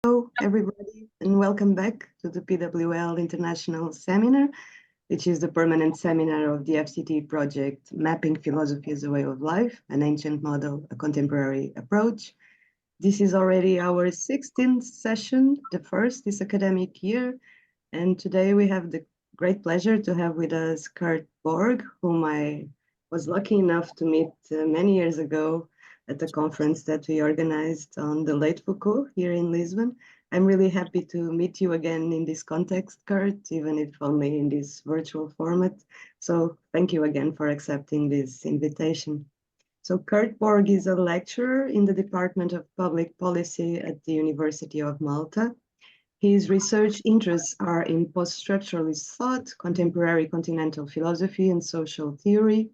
Hello, everybody, and welcome back to the PWL International Seminar, which is the permanent seminar of the FCT project, Mapping Philosophy as a Way of Life, an Ancient Model, a Contemporary Approach. This is already our 16th session, the first this academic year, and today we have the great pleasure to have with us Kurt Borg, whom I was lucky enough to meet many years ago at the conference that we organized on the late Foucault here in Lisbon. I'm really happy to meet you again in this context, Kurt, even if only in this virtual format. So thank you again for accepting this invitation. So Kurt Borg is a lecturer in the Department of Public Policy at the University of Malta. His research interests are in post-structuralist thought, contemporary continental philosophy, and social theory.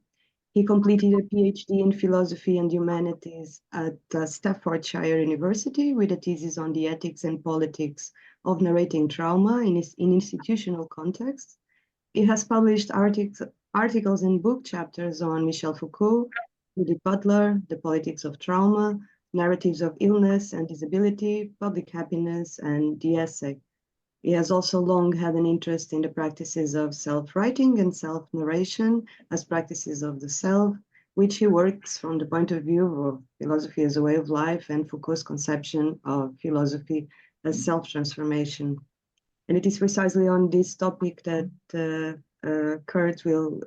He completed a PhD in philosophy and humanities at Staffordshire University with a thesis on the ethics and politics of narrating trauma in institutional contexts. He has published articles and book chapters on Michel Foucault, Judith Butler, the politics of trauma, narratives of illness and disability, public happiness, and the essay. He has also long had an interest in the practices of self-writing and self-narration as practices of the self, which he works from the point of view of philosophy as a way of life and Foucault's conception of philosophy as self-transformation. And it is precisely on this topic that Kurt will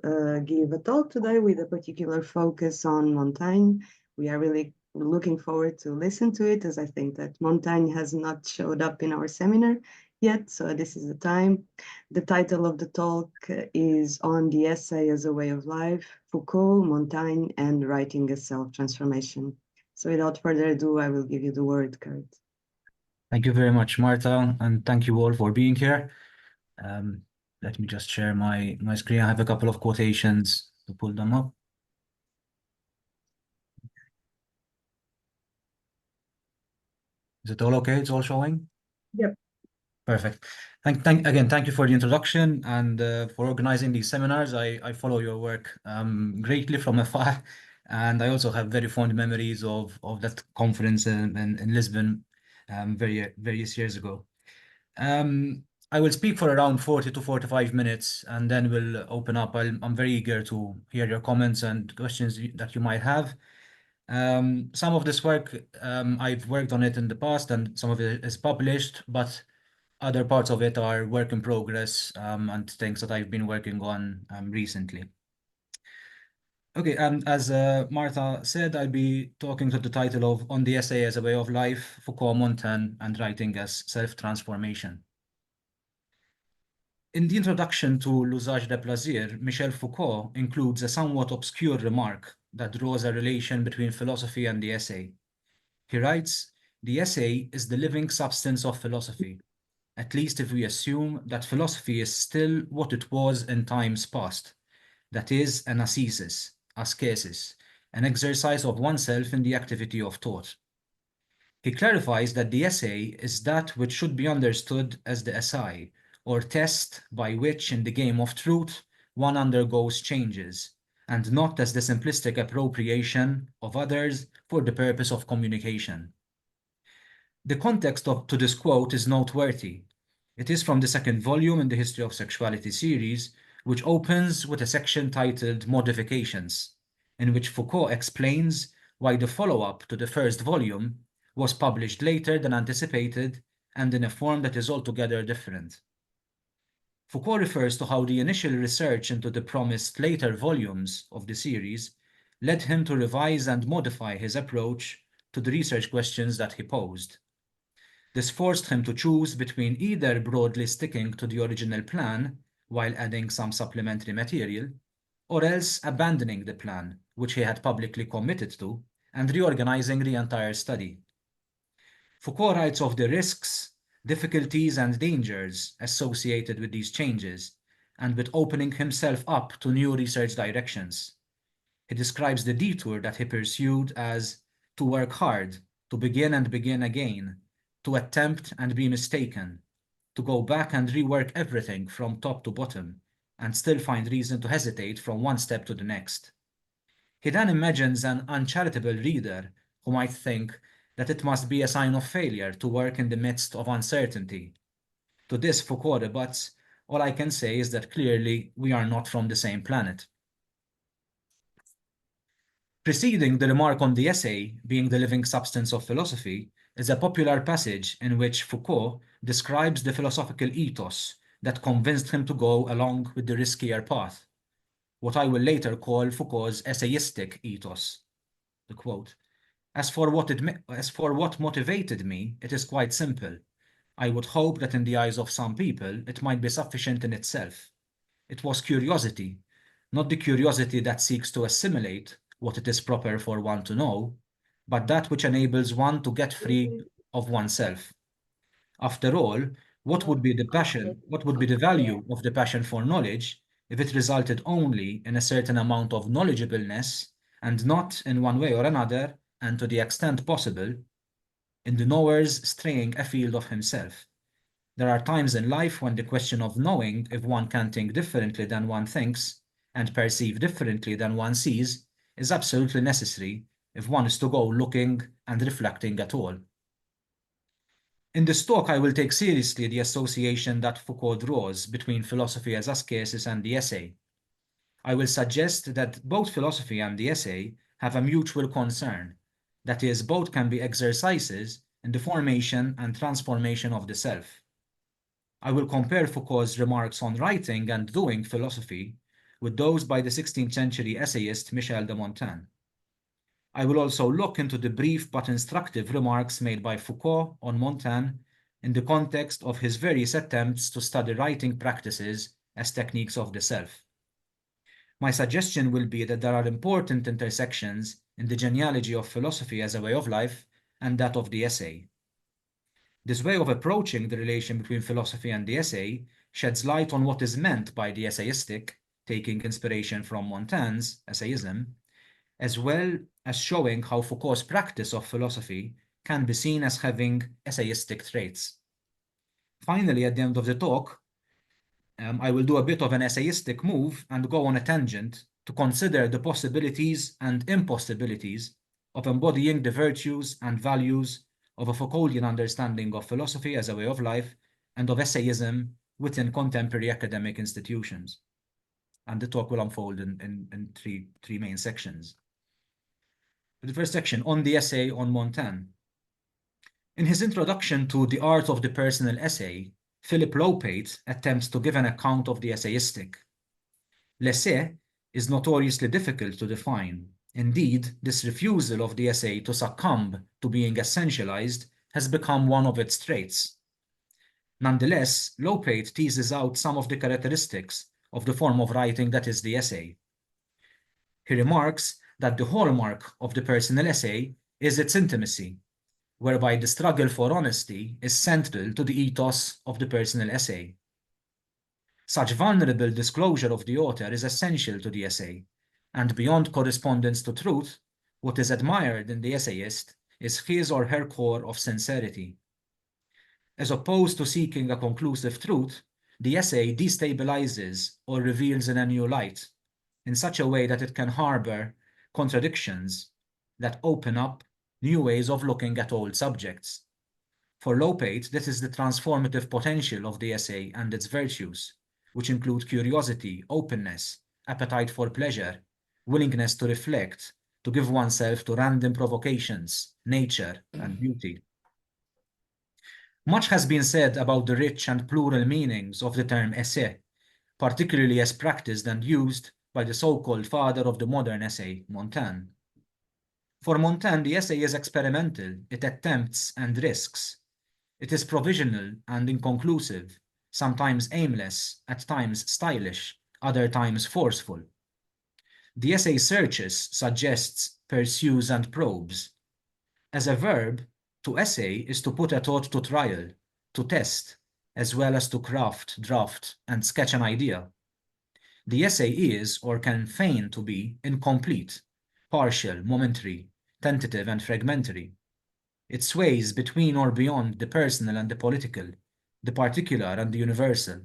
give a talk today with a particular focus on Montaigne. We are really looking forward to listen to it, as I think that Montaigne has not showed up in our seminar yet, so this is the time. The title of the talk is on the essay as a way of life, Foucault, Montaigne, and Writing as Self-Transformation. So without further ado, I will give you the word, Kurt. Thank you very much, Marta, and thank you all for being here. Let me just share my screen. I have a couple of quotations to pull them up. Is it all okay? It's all showing? Yep. Perfect. Thank you for the introduction and for organizing these seminars. I follow your work greatly from afar, and I also have very fond memories of that conference in Lisbon various years ago. I will speak for around 40 to 45 minutes, and then we'll open up. I'm very eager to hear your comments and questions that you might have. Some of this work, I've worked on it in the past, and some of it is published, but other parts of it are work in progress and things that I've been working on recently. Okay, and as Marta said, I'll be talking to the title of On the Essay as a Way of Life, Foucault, Montaigne, and Writing as Self-Transformation. In the introduction to L'Usage des Plaisirs, Michel Foucault includes a somewhat obscure remark that draws a relation between philosophy and the essay. He writes, "The essay is the living substance of philosophy, at least if we assume that philosophy is still what it was in times past, that is, an ascesis, an exercise of oneself in the activity of thought." He clarifies that the essay is that which should be understood as the essay, or test by which, in the game of truth, one undergoes changes, and not as the simplistic appropriation of others for the purpose of communication. The context to this quote is noteworthy. It is from the second volume in the History of Sexuality series, which opens with a section titled Modifications, in which Foucault explains why the follow-up to the first volume was published later than anticipated and in a form that is altogether different. Foucault refers to how the initial research into the promised later volumes of the series led him to revise and modify his approach to the research questions that he posed. This forced him to choose between either broadly sticking to the original plan while adding some supplementary material, or else abandoning the plan, which he had publicly committed to, and reorganizing the entire study. Foucault writes of the risks, difficulties, and dangers associated with these changes, and with opening himself up to new research directions. He describes the detour that he pursued as to work hard, to begin and begin again, to attempt and be mistaken, to go back and rework everything from top to bottom, and still find reason to hesitate from one step to the next. He then imagines an uncharitable reader who might think, that it must be a sign of failure to work in the midst of uncertainty. To this, Foucault rebuts, all I can say is that clearly we are not from the same planet. Preceding the remark on the essay being the living substance of philosophy is a popular passage in which Foucault describes the philosophical ethos that convinced him to go along with the riskier path, what I will later call Foucault's essayistic ethos. The quote, as for what motivated me, it is quite simple. I would hope that in the eyes of some people, it might be sufficient in itself. It was curiosity, not the curiosity that seeks to assimilate what it is proper for one to know, but that which enables one to get free of oneself. After all, what would be the value of the passion for knowledge if it resulted only in a certain amount of knowledgeableness and not in one way or another, and to the extent possible, in the knower's straying afield of himself? There are times in life when the question of knowing if one can think differently than one thinks and perceive differently than one sees is absolutely necessary if one is to go looking and reflecting at all. In this talk, I will take seriously the association that Foucault draws between philosophy as ascesis and the essay. I will suggest that both philosophy and the essay have a mutual concern, that is, both can be exercises in the formation and transformation of the self. I will compare Foucault's remarks on writing and doing philosophy with those by the 16th century essayist Michel de Montaigne. I will also look into the brief but instructive remarks made by Foucault on Montaigne in the context of his various attempts to study writing practices as techniques of the self. My suggestion will be that there are important intersections in the genealogy of philosophy as a way of life and that of the essay. This way of approaching the relation between philosophy and the essay sheds light on what is meant by the essayistic, taking inspiration from Montaigne's essayism, as well as showing how Foucault's practice of philosophy can be seen as having essayistic traits. Finally, at the end of the talk, I will do a bit of an essayistic move and go on a tangent to consider the possibilities and impossibilities of embodying the virtues and values of a Foucauldian understanding of philosophy as a way of life and of essayism within contemporary academic institutions. And the talk will unfold in three main sections. The first section, on the essay on Montaigne. In his introduction to The Art of the Personal Essay, Philip Lopate attempts to give an account of the essayistic. L'essai is notoriously difficult to define. Indeed, this refusal of the essay to succumb to being essentialized has become one of its traits. Nonetheless, Lopate teases out some of the characteristics of the form of writing that is the essay. He remarks that the hallmark of the personal essay is its intimacy, whereby the struggle for honesty is central to the ethos of the personal essay. Such vulnerable disclosure of the author is essential to the essay, and beyond correspondence to truth, what is admired in the essayist is his or her core of sincerity. As opposed to seeking a conclusive truth, the essay destabilizes or reveals in a new light, in such a way that it can harbor contradictions that open up new ways of looking at old subjects. For Lopate, this is the transformative potential of the essay and its virtues, which include curiosity, openness, appetite for pleasure, willingness to reflect, to give oneself to random provocations, nature, and beauty. Much has been said about the rich and plural meanings of the term essay, particularly as practiced and used by the so-called father of the modern essay, Montaigne. For Montaigne, the essay is experimental, it attempts and risks. It is provisional and inconclusive, sometimes aimless, at times stylish, other times forceful. The essay searches, suggests, pursues, and probes. As a verb, to essay is to put a thought to trial, to test, as well as to craft, draft, and sketch an idea. The essay is, or can feign to be, incomplete, partial, momentary, tentative, and fragmentary. It sways between or beyond the personal and the political, the particular and the universal.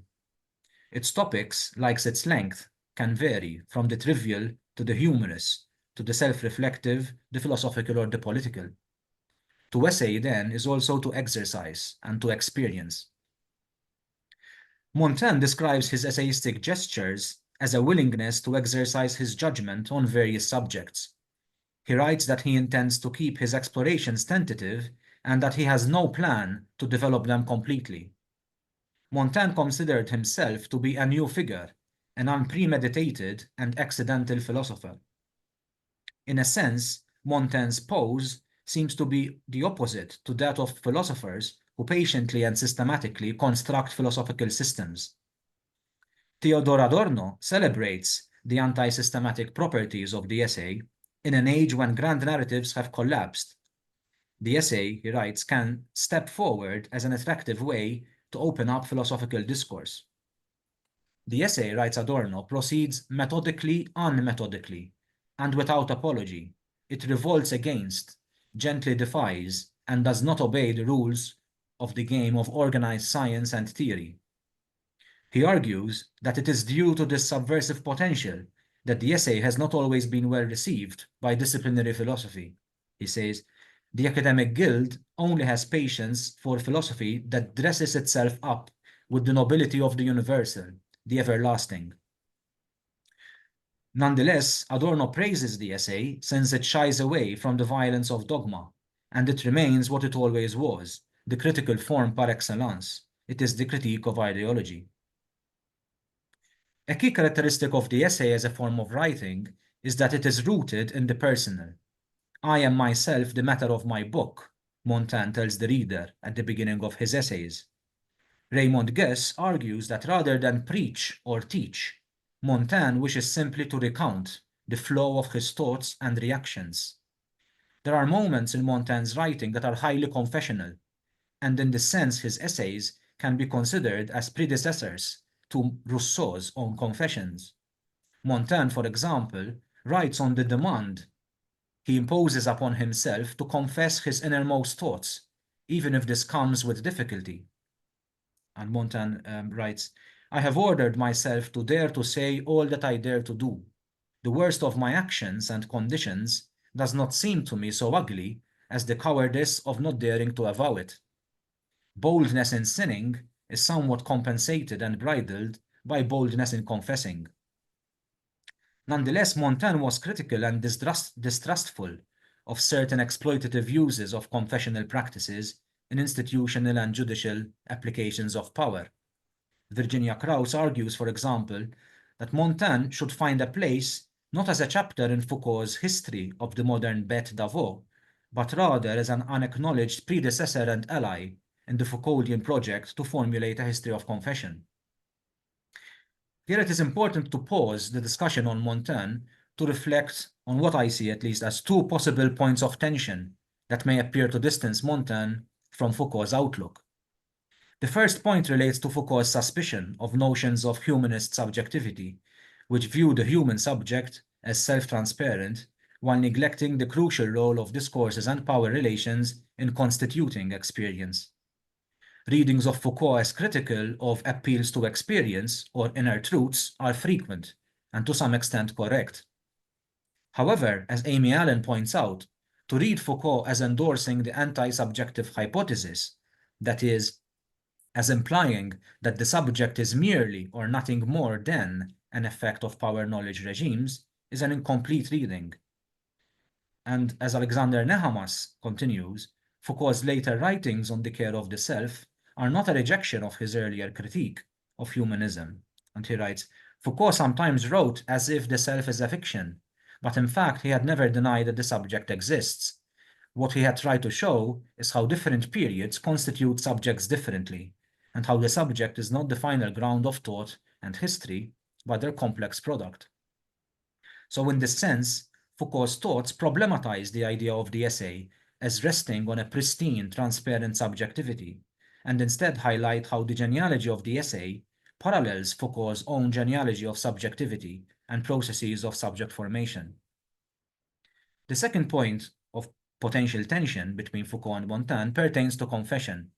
Its topics, like its length, can vary from the trivial to the humorous, to the self-reflective, the philosophical, or the political. To essay, then, is also to exercise and to experience. Montaigne describes his essayistic gestures as a willingness to exercise his judgment on various subjects. He writes that he intends to keep his explorations tentative and that he has no plan to develop them completely. Montaigne considered himself to be a new figure, an unpremeditated and accidental philosopher. In a sense, Montaigne's pose seems to be the opposite to that of philosophers who patiently and systematically construct philosophical systems. Theodor Adorno celebrates the anti-systematic properties of the essay in an age when grand narratives have collapsed. The essay, he writes, can step forward as an attractive way to open up philosophical discourse. The essay, writes Adorno, proceeds methodically, unmethodically, and without apology. It revolts against, gently defies, and does not obey the rules of the game of organized science and theory. He argues that it is due to this subversive potential that the essay has not always been well received by disciplinary philosophy. He says, the academic guild only has patience for philosophy that dresses itself up with the nobility of the universal, the everlasting. Nonetheless, Adorno praises the essay since it shies away from the violence of dogma, and it remains what it always was, the critical form par excellence. It is the critique of ideology. A key characteristic of the essay as a form of writing is that it is rooted in the personal. I am myself the matter of my book, Montaigne tells the reader at the beginning of his essays. Raymond Guess argues that rather than preach or teach, Montaigne wishes simply to recount the flow of his thoughts and reactions. There are moments in Montaigne's writing that are highly confessional, and in this sense his essays can be considered as predecessors to Rousseau's own Confessions. Montaigne, for example, writes on the demand he imposes upon himself to confess his innermost thoughts, even if this comes with difficulty. And Montaigne writes, I have ordered myself to dare to say all that I dare to do. The worst of my actions and conditions does not seem to me so ugly as the cowardice of not daring to avow it. Boldness in sinning is somewhat compensated and bridled by boldness in confessing. Nonetheless, Montaigne was critical and distrustful of certain exploitative uses of confessional practices in institutional and judicial applications of power. Virginia Krauss argues, for example, that Montaigne should find a place not as a chapter in Foucault's history of the modern bête d'avoue, but rather as an unacknowledged predecessor and ally in the Foucauldian project to formulate a history of confession. Here it is important to pause the discussion on Montaigne to reflect on what I see at least as two possible points of tension that may appear to distance Montaigne from Foucault's outlook. The first point relates to Foucault's suspicion of notions of humanist subjectivity, which view the human subject as self-transparent while neglecting the crucial role of discourses and power relations in constituting experience. Readings of Foucault as critical of appeals to experience or inner truths are frequent and to some extent correct. However, as Amy Allen points out, to read Foucault as endorsing the anti-subjective hypothesis, that is, as implying that the subject is merely or nothing more than an effect of power knowledge regimes, is an incomplete reading. And as Alexander Nehamas continues, Foucault's later writings on the care of the self are not a rejection of his earlier critique of humanism. And he writes, Foucault sometimes wrote as if the self is a fiction, but in fact he had never denied that the subject exists. What he had tried to show is how different periods constitute subjects differently, and how the subject is not the final ground of thought and history, but their complex product. So in this sense, Foucault's thoughts problematize the idea of the essay as resting on a pristine, transparent subjectivity, and instead highlight how the genealogy of the essay parallels Foucault's own genealogy of subjectivity and processes of subject formation. The second point of potential tension between Foucault and Montaigne pertains to confession.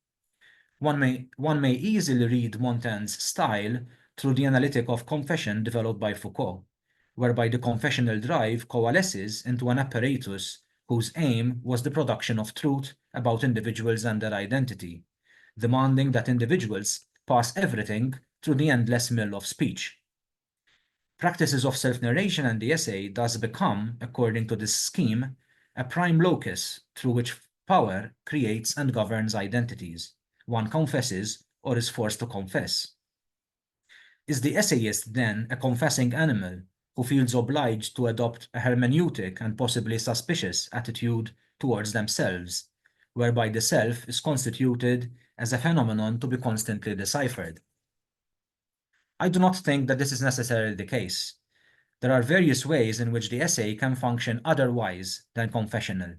One may easily read Montaigne's style through the analytic of confession developed by Foucault, whereby the confessional drive coalesces into an apparatus whose aim was the production of truth about individuals and their identity, demanding that individuals pass everything through the endless mill of speech. Practices of self-narration and the essay thus become, according to this scheme, a prime locus through which power creates and governs identities one confesses or is forced to confess. Is the essayist then a confessing animal who feels obliged to adopt a hermeneutic and possibly suspicious attitude towards themselves, whereby the self is constituted as a phenomenon to be constantly deciphered? I do not think that this is necessarily the case. There are various ways in which the essay can function otherwise than confessional.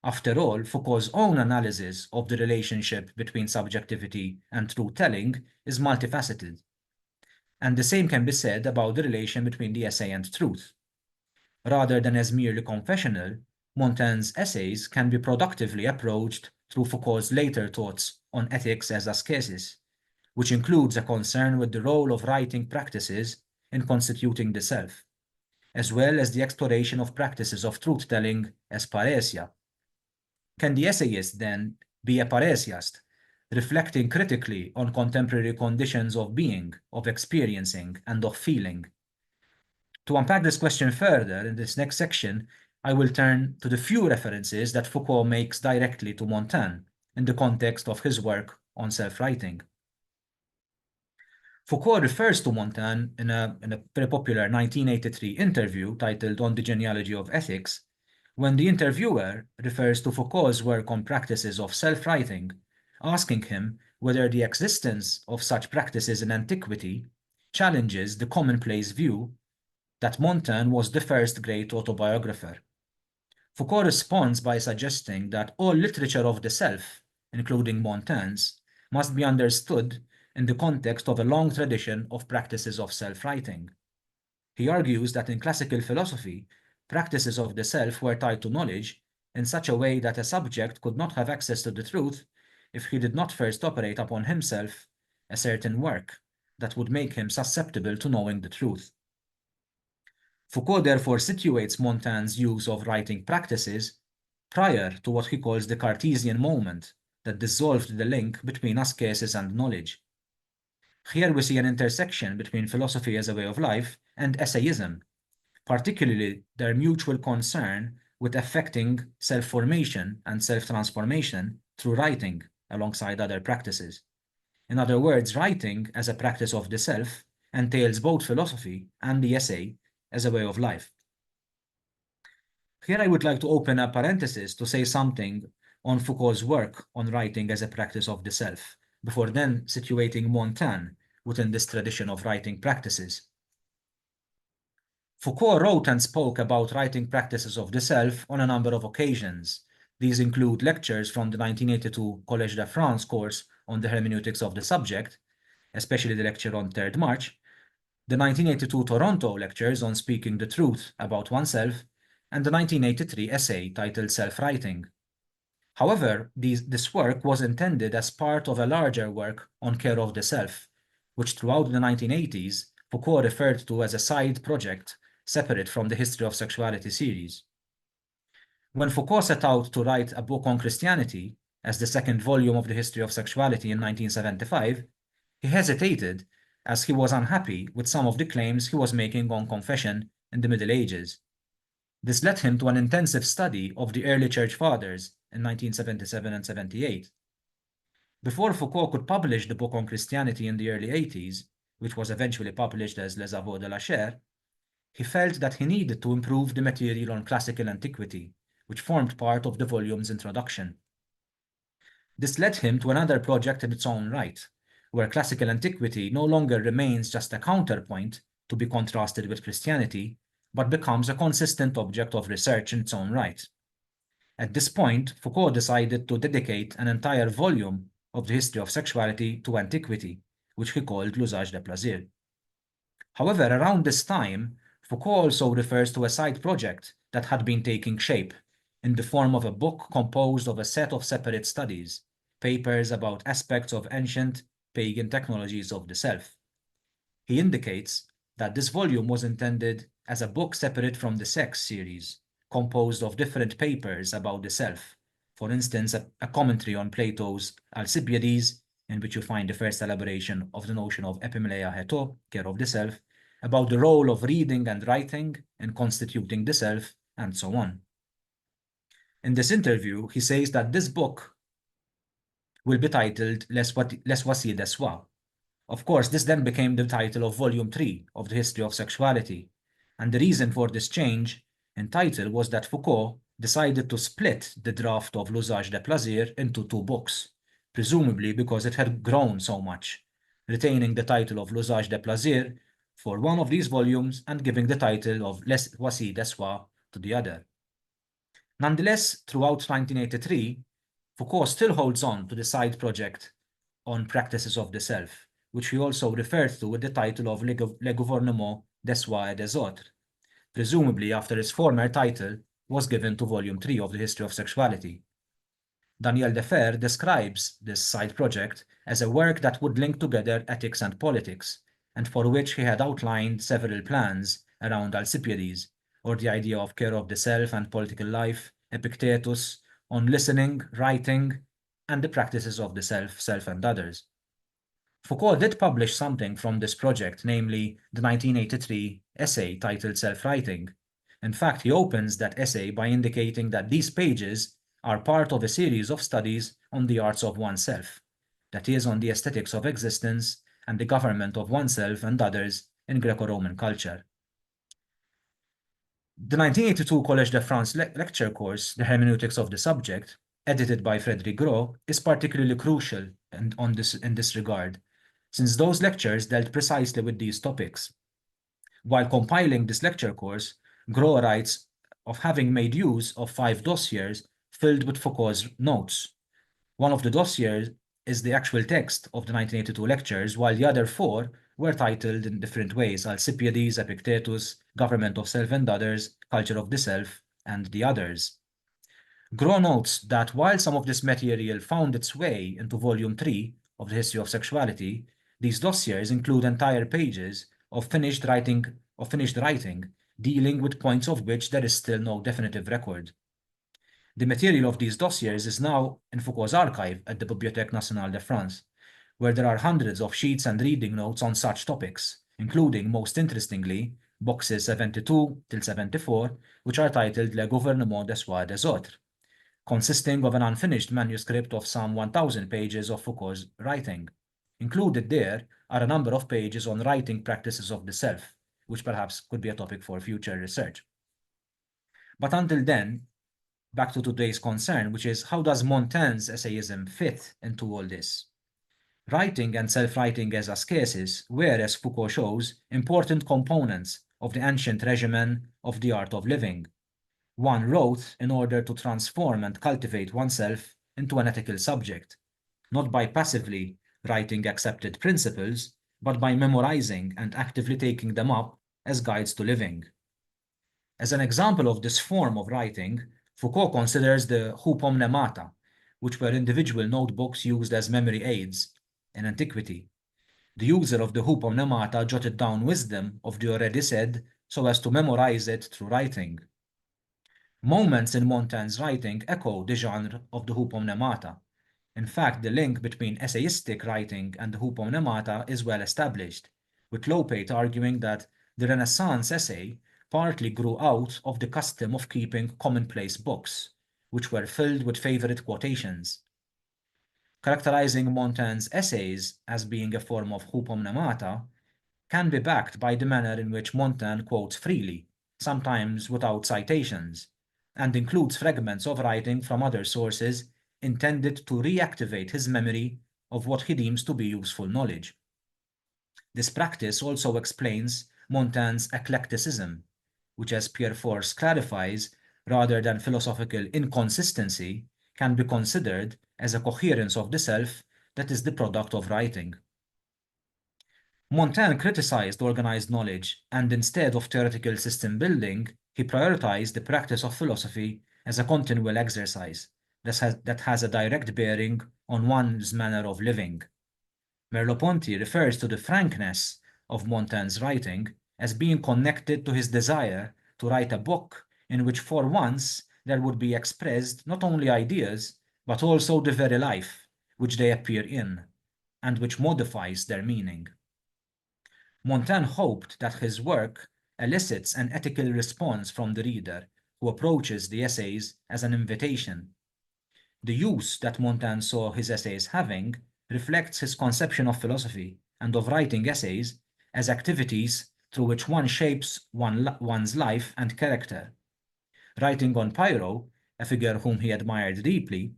After all, Foucault's own analysis of the relationship between subjectivity and truth-telling is multifaceted. And the same can be said about the relation between the essay and truth. Rather than as merely confessional, Montaigne's essays can be productively approached through Foucault's later thoughts on ethics as ascesis, which includes a concern with the role of writing practices in constituting the self, as well as the exploration of practices of truth-telling as paresia. Can the essayist, then, be a paresiast, reflecting critically on contemporary conditions of being, of experiencing, and of feeling? To unpack this question further, in this next section, I will turn to the few references that Foucault makes directly to Montaigne in the context of his work on self-writing. Foucault refers to Montaigne in a very popular 1983 interview titled On the Genealogy of Ethics, when the interviewer refers to Foucault's work on practices of self-writing, asking him whether the existence of such practices in antiquity challenges the commonplace view that Montaigne was the first great autobiographer. Foucault responds by suggesting that all literature of the self, including Montaigne's, must be understood in the context of a long tradition of practices of self-writing. He argues that in classical philosophy, practices of the self were tied to knowledge in such a way that a subject could not have access to the truth if he did not first operate upon himself a certain work that would make him susceptible to knowing the truth. Foucault therefore situates Montaigne's use of writing practices prior to what he calls the Cartesian moment that dissolved the link between ascesis and knowledge. Here we see an intersection between philosophy as a way of life and essayism, particularly their mutual concern with affecting self-formation and self-transformation through writing alongside other practices. In other words, writing as a practice of the self entails both philosophy and the essay as a way of life. Here I would like to open a parenthesis to say something on Foucault's work on writing as a practice of the self, before then situating Montaigne within this tradition of writing practices. Foucault wrote and spoke about writing practices of the self on a number of occasions. These include lectures from the 1982 Collège de France course on the hermeneutics of the subject, especially the lecture on 3rd March, the 1982 Toronto lectures on speaking the truth about oneself, and the 1983 essay titled Self-Writing. However, this work was intended as part of a larger work on care of the self, which throughout the 1980s Foucault referred to as a side project separate from the History of Sexuality series. When Foucault set out to write a book on Christianity, as the second volume of the History of Sexuality in 1975, he hesitated as he was unhappy with some of the claims he was making on confession in the Middle Ages. This led him to an intensive study of the early Church Fathers in 1977 and 78. Before Foucault could publish the book on Christianity in the early 80s, which was eventually published as Les Aveux de la Chair, he felt that he needed to improve the material on classical antiquity, which formed part of the volume's introduction. This led him to another project in its own right, where classical antiquity no longer remains just a counterpoint to be contrasted with Christianity, but becomes a consistent object of research in its own right. At this point, Foucault decided to dedicate an entire volume of the history of sexuality to antiquity, which he called L'usage de plaisir. However, around this time, Foucault also refers to a side project that had been taking shape in the form of a book composed of a set of separate studies, papers about aspects of ancient pagan technologies of the self. He indicates that this volume was intended as a book separate from the Sex series, composed of different papers about the self. For instance, a commentary on Plato's Alcibiades, in which you find the first elaboration of the notion of epimeleia heto, care of the self, about the role of reading and writing in constituting the self, and so on. In this interview, he says that this book will be titled Les Voici des Soi. Of course, this then became the title of Volume 3 of the History of Sexuality, and the reason for this change in title was that Foucault decided to split the draft of L'Usage des Plaisirs into 2 books, presumably because it had grown so much, retaining the title of L'Usage des Plaisirs for one of these volumes and giving the title of Les Voici des Soi to the other. Nonetheless, throughout 1983, Foucault still holds on to the side project on practices of the self, which he also referred to with the title of Le Gouvernement des Soi et des Autres, presumably after his former title was given to Volume 3 of the History of Sexuality. Daniel Defer describes this side project as a work that would link together ethics and politics, and for which he had outlined several plans around Alcibiades, or the idea of care of the self and political life, Epictetus, on listening, writing, and the practices of the self and others. Foucault did publish something from this project, namely the 1983 essay titled Self-Writing. In fact, he opens that essay by indicating that these pages are part of a series of studies on the arts of oneself, that is, on the aesthetics of existence and the government of oneself and others in Greco-Roman culture. The 1982 Collège de France lecture course, The Hermeneutics of the Subject, edited by Frédéric Gros, is particularly crucial in this regard, since those lectures dealt precisely with these topics. While compiling this lecture course, Gros writes of having made use of 5 dossiers filled with Foucault's notes. One of the dossiers is the actual text of the 1982 lectures, while the other 4 were titled in different ways: Alcibiades, Epictetus, Government of Self and Others, Culture of the Self, and the Others. Gros notes that while some of this material found its way into Volume 3 of the History of Sexuality, these dossiers include entire pages of finished writing dealing with points of which there is still no definitive record. The material of these dossiers is now in Foucault's archive at the Bibliothèque Nationale de France, where there are hundreds of sheets and reading notes on such topics, including, most interestingly, boxes 72 till 74, which are titled Le Gouvernement des Soi et des Autres, consisting of an unfinished manuscript of some 1,000 pages of Foucault's writing. Included there are a number of pages on writing practices of the self, which perhaps could be a topic for future research. But until then, back to today's concern, which is how does Montaigne's essayism fit into all this? Writing and self-writing as ascesis were, as Foucault shows, important components of the ancient regimen of the art of living. One wrote in order to transform and cultivate oneself into an ethical subject, not by passively writing accepted principles, but by memorizing and actively taking them up as guides to living. As an example of this form of writing, Foucault considers the hupom nemata, which were individual notebooks used as memory aids in antiquity. The user of the hupom nemata jotted down wisdom of the already said so as to memorize it through writing. Moments in Montaigne's writing echo the genre of the hupom nemata. In fact, the link between essayistic writing and the hupom nemata is well established, with Lopate arguing that the Renaissance essay partly grew out of the custom of keeping commonplace books, which were filled with favorite quotations. Characterizing Montaigne's essays as being a form of hupom nemata can be backed by the manner in which Montaigne quotes freely, sometimes without citations, and includes fragments of writing from other sources intended to reactivate his memory of what he deems to be useful knowledge. This practice also explains Montaigne's eclecticism, which, as Pierre Force clarifies, rather than philosophical inconsistency, can be considered as a coherence of the self that is the product of writing. Montaigne criticized organized knowledge, and instead of theoretical system building, he prioritized the practice of philosophy as a continual exercise that has a direct bearing on one's manner of living. Merleau-Ponty refers to the frankness of Montaigne's writing as being connected to his desire to write a book in which for once there would be expressed not only ideas, but also the very life which they appear in, and which modifies their meaning. Montaigne hoped that his work elicits an ethical response from the reader who approaches the essays as an invitation. The use that Montaigne saw his essays having reflects his conception of philosophy and of writing essays as activities through which one shapes one's life and character. Writing on Pyrrho, a figure whom he admired deeply,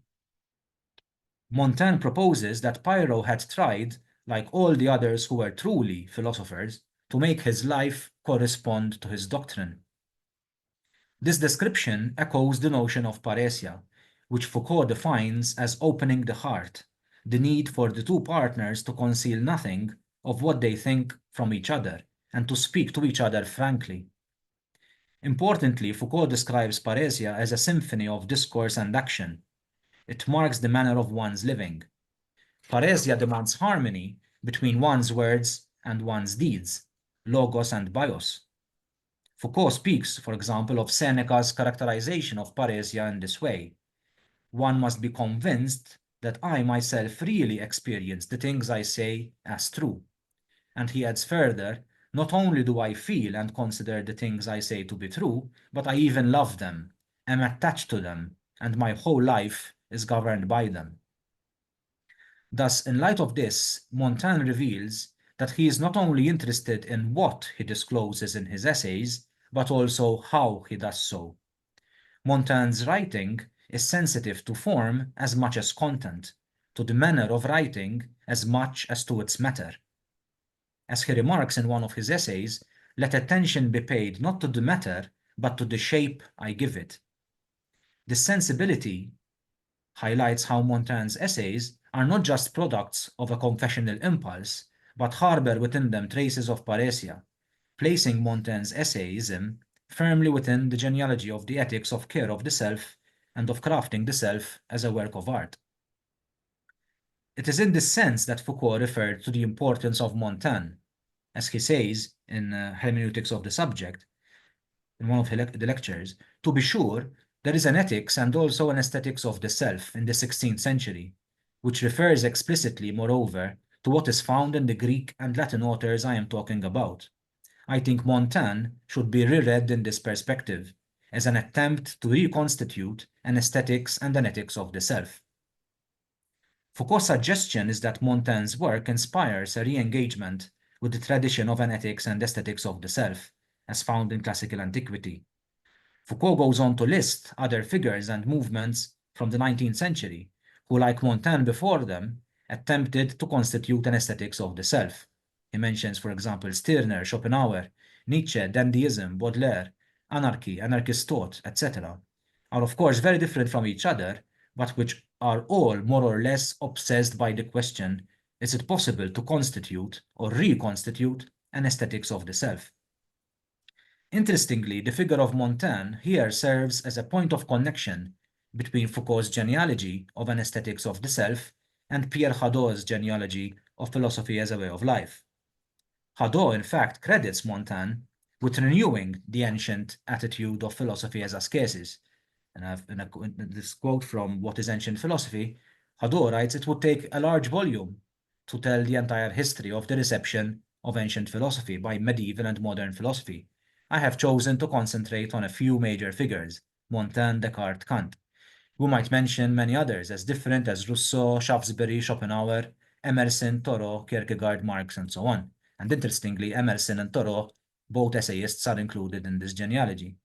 Montaigne proposes that Pyrrho had tried, like all the others who were truly philosophers, to make his life correspond to his doctrine. This description echoes the notion of parrhesia, which Foucault defines as opening the heart, the need for the two partners to conceal nothing of what they think from each other and to speak to each other frankly. Importantly, Foucault describes parrhesia as a symphony of discourse and action. It marks the manner of one's living. Parrhesia demands harmony between one's words and one's deeds, logos and bios. Foucault speaks, for example, of Seneca's characterization of parrhesia in this way. One must be convinced that I myself really experience the things I say as true. And he adds further, not only do I feel and consider the things I say to be true, but I even love them, am attached to them, and my whole life is governed by them. Thus, in light of this, Montaigne reveals that he is not only interested in what he discloses in his essays, but also how he does so. Montaigne's writing is sensitive to form as much as content, to the manner of writing as much as to its matter. As he remarks in one of his essays, let attention be paid not to the matter, but to the shape I give it. This sensibility highlights how Montaigne's essays are not just products of a confessional impulse, but harbor within them traces of parrhesia, placing Montaigne's essayism firmly within the genealogy of the ethics of care of the self and of crafting the self as a work of art. It is in this sense that Foucault referred to the importance of Montaigne, as he says in Hermeneutics of the Subject, in one of the lectures. To be sure, there is an ethics and also an aesthetics of the self in the 16th century, which refers explicitly, moreover, to what is found in the Greek and Latin authors I am talking about. I think Montaigne should be reread in this perspective, as an attempt to reconstitute an aesthetics and an ethics of the self. Foucault's suggestion is that Montaigne's work inspires a re-engagement with the tradition of an ethics and aesthetics of the self, as found in classical antiquity. Foucault goes on to list other figures and movements from the 19th century, who, like Montaigne before them, attempted to constitute an aesthetics of the self. He mentions, for example, Stirner, Schopenhauer, Nietzsche, Dandyism, Baudelaire, anarchy, anarchist thought, etc., are of course very different from each other, but which are all more or less obsessed by the question, is it possible to constitute or reconstitute an aesthetics of the self? Interestingly, the figure of Montaigne here serves as a point of connection between Foucault's genealogy of an aesthetics of the self and Pierre Hadot's genealogy of philosophy as a way of life. Hadot, in fact, credits Montaigne with renewing the ancient attitude of philosophy as ascesis. And in this quote from What is Ancient Philosophy, Hadot writes, it would take a large volume to tell the entire history of the reception of ancient philosophy by medieval and modern philosophy. I have chosen to concentrate on a few major figures, Montaigne, Descartes, Kant. We might mention many others as different as Rousseau, Shaftesbury, Schopenhauer, Emerson, Thoreau, Kierkegaard, Marx, and so on. And interestingly, Emerson and Thoreau, both essayists, are included in this genealogy.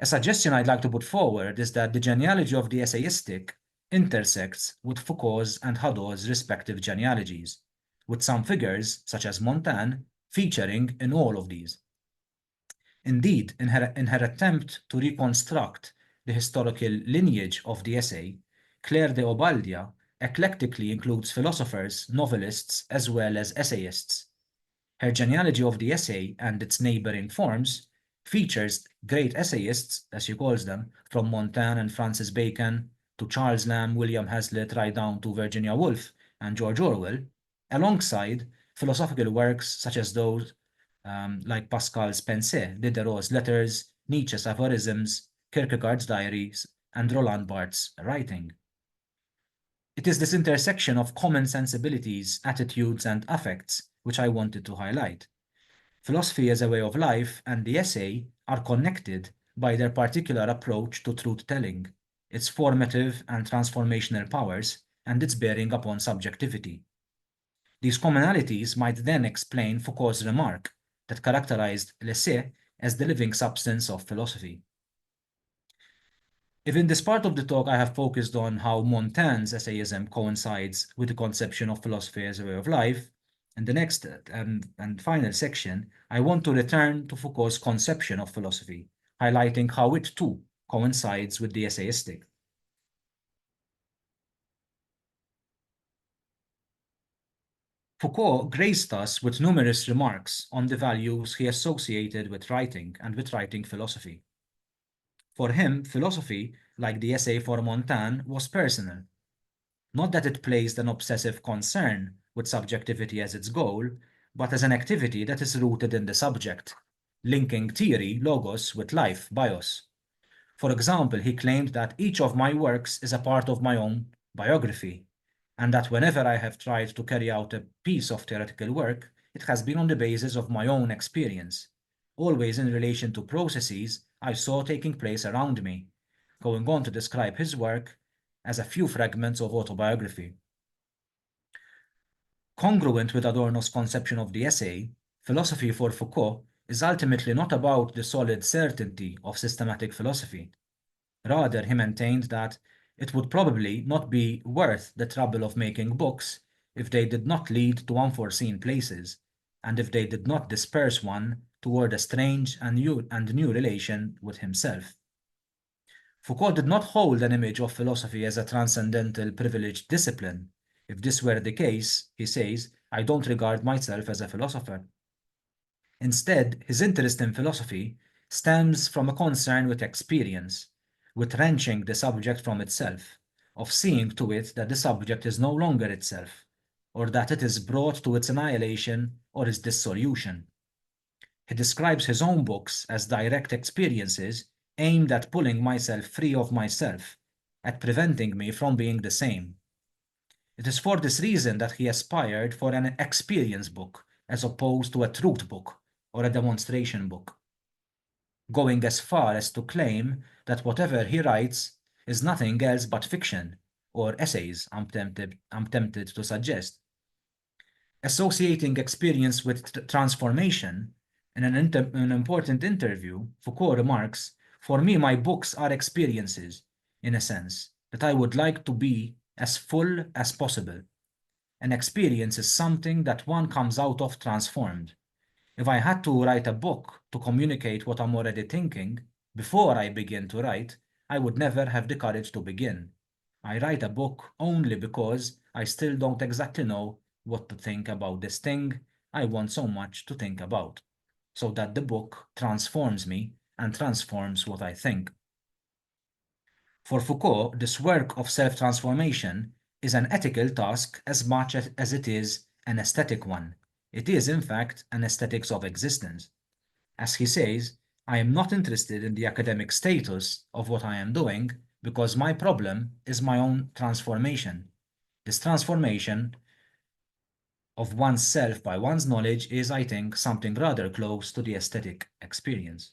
A suggestion I'd like to put forward is that the genealogy of the essayistic intersects with Foucault's and Hadot's respective genealogies, with some figures, such as Montaigne, featuring in all of these. Indeed, in her attempt to reconstruct the historical lineage of the essay, Claire de Obaldia eclectically includes philosophers, novelists, as well as essayists. Her genealogy of the essay and its neighboring forms features great essayists, as she calls them, from Montaigne and Francis Bacon to Charles Lamb, William Hazlitt, right down to Virginia Woolf and George Orwell, alongside philosophical works such as those like Pascal's Pensées, Diderot's Letters, Nietzsche's aphorisms, Kierkegaard's diaries, and Roland Barthes' writing. It is this intersection of common sensibilities, attitudes, and affects which I wanted to highlight. Philosophy as a way of life and the essay are connected by their particular approach to truth-telling, its formative and transformational powers, and its bearing upon subjectivity. These commonalities might then explain Foucault's remark that characterized l'essai as the living substance of philosophy. If in this part of the talk I have focused on how Montaigne's essayism coincides with the conception of philosophy as a way of life, in the next and final section, I want to return to Foucault's conception of philosophy, highlighting how it too coincides with the essayistic. Foucault graced us with numerous remarks on the values he associated with writing and with writing philosophy. For him, philosophy, like the essay for Montaigne, was personal. Not that it placed an obsessive concern with subjectivity as its goal, but as an activity that is rooted in the subject, linking theory, logos, with life, bios. For example, he claimed that each of my works is a part of my own biography, and that whenever I have tried to carry out a piece of theoretical work, it has been on the basis of my own experience, always in relation to processes I saw taking place around me, going on to describe his work as a few fragments of autobiography. Congruent with Adorno's conception of the essay, philosophy for Foucault is ultimately not about the solid certainty of systematic philosophy. Rather, he maintained that it would probably not be worth the trouble of making books if they did not lead to unforeseen places, and if they did not disperse one toward a strange and new relation with himself. Foucault did not hold an image of philosophy as a transcendental, privileged discipline. If this were the case, he says, I don't regard myself as a philosopher. Instead, his interest in philosophy stems from a concern with experience, with wrenching the subject from itself, of seeing to it that the subject is no longer itself, or that it is brought to its annihilation or its dissolution. He describes his own books as direct experiences aimed at pulling myself free of myself, at preventing me from being the same. It is for this reason that he aspired for an experience book as opposed to a truth book or a demonstration book, going as far as to claim that whatever he writes is nothing else but fiction, or essays, I'm tempted to suggest. Associating experience with transformation, in an important interview, Foucault remarks, for me, my books are experiences, in a sense, that I would like to be as full as possible. An experience is something that one comes out of transformed. If I had to write a book to communicate what I'm already thinking, before I begin to write, I would never have the courage to begin. I write a book only because I still don't exactly know what to think about this thing I want so much to think about, so that the book transforms me and transforms what I think. For Foucault, this work of self-transformation is an ethical task as much as it is an aesthetic one. It is, in fact, an aesthetics of existence. As he says, I am not interested in the academic status of what I am doing because my problem is my own transformation. This transformation of oneself by one's knowledge is, I think, something rather close to the aesthetic experience.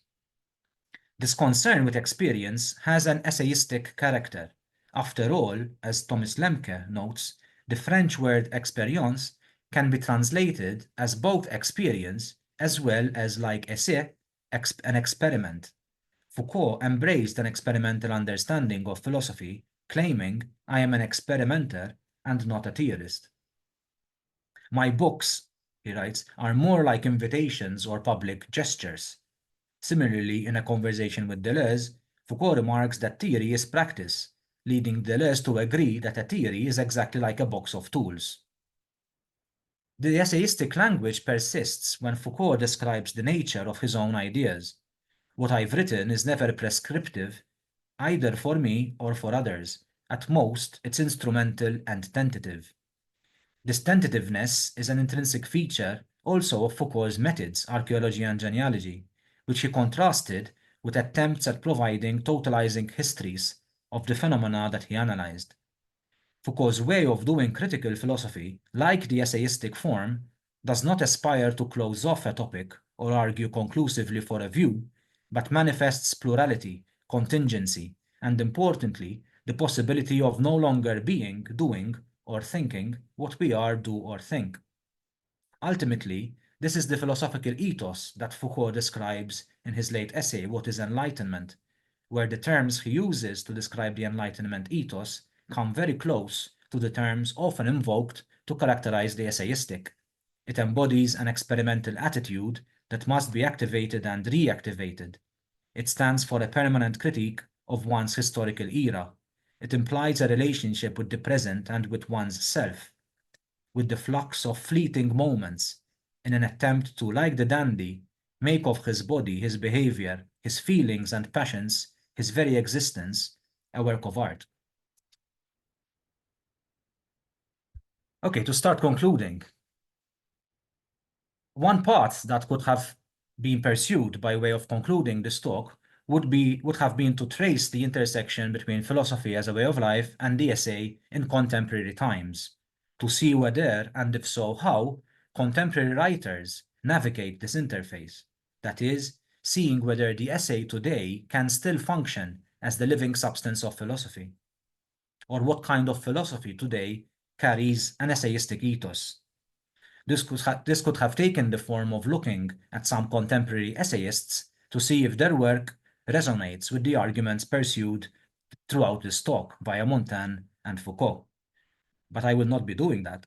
This concern with experience has an essayistic character. After all, as Thomas Lemke notes, the French word expérience can be translated as both experience as well as, like essai, an experiment. Foucault embraced an experimental understanding of philosophy, claiming, I am an experimenter and not a theorist. My books, he writes, are more like invitations or public gestures. Similarly, in a conversation with Deleuze, Foucault remarks that theory is practice, leading Deleuze to agree that a theory is exactly like a box of tools. The essayistic language persists when Foucault describes the nature of his own ideas. What I've written is never prescriptive, either for me or for others. At most, it's instrumental and tentative. This tentativeness is an intrinsic feature also of Foucault's methods, archaeology and genealogy, which he contrasted with attempts at providing totalizing histories of the phenomena that he analyzed. Foucault's way of doing critical philosophy, like the essayistic form, does not aspire to close off a topic or argue conclusively for a view, but manifests plurality, contingency, and importantly, the possibility of no longer being, doing, or thinking what we are, do, or think. Ultimately, this is the philosophical ethos that Foucault describes in his late essay, What is Enlightenment, where the terms he uses to describe the Enlightenment ethos come very close to the terms often invoked to characterize the essayistic. It embodies an experimental attitude that must be activated and reactivated. It stands for a permanent critique of one's historical era. It implies a relationship with the present and with one's self, with the flux of fleeting moments, in an attempt to, like the dandy, make of his body, his behavior, his feelings and passions, his very existence, a work of art. Okay, to start concluding, one path that could have been pursued by way of concluding this talk would have been to trace the intersection between philosophy as a way of life and the essay in contemporary times, to see whether, and if so, how, contemporary writers navigate this interface. That is, seeing whether the essay today can still function as the living substance of philosophy, or what kind of philosophy today carries an essayistic ethos. This could have taken the form of looking at some contemporary essayists to see if their work resonates with the arguments pursued throughout this talk via Montaigne and Foucault. But I will not be doing that.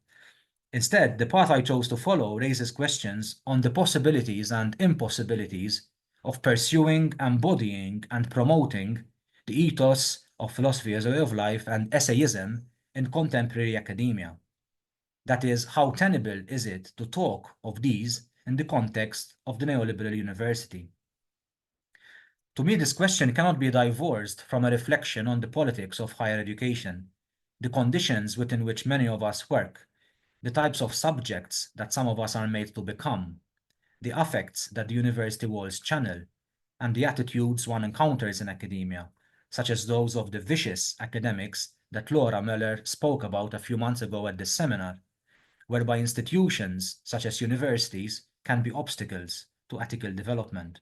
Instead, the path I chose to follow raises questions on the possibilities and impossibilities of pursuing, embodying, and promoting the ethos of philosophy as a way of life and essayism in contemporary academia. That is, how tenable is it to talk of these in the context of the neoliberal university? To me, this question cannot be divorced from a reflection on the politics of higher education, the conditions within which many of us work, the types of subjects that some of us are made to become, the affects that the university walls channel, and the attitudes one encounters in academia, such as those of the vicious academics that Laura Muller spoke about a few months ago at this seminar, whereby institutions such as universities can be obstacles to ethical development.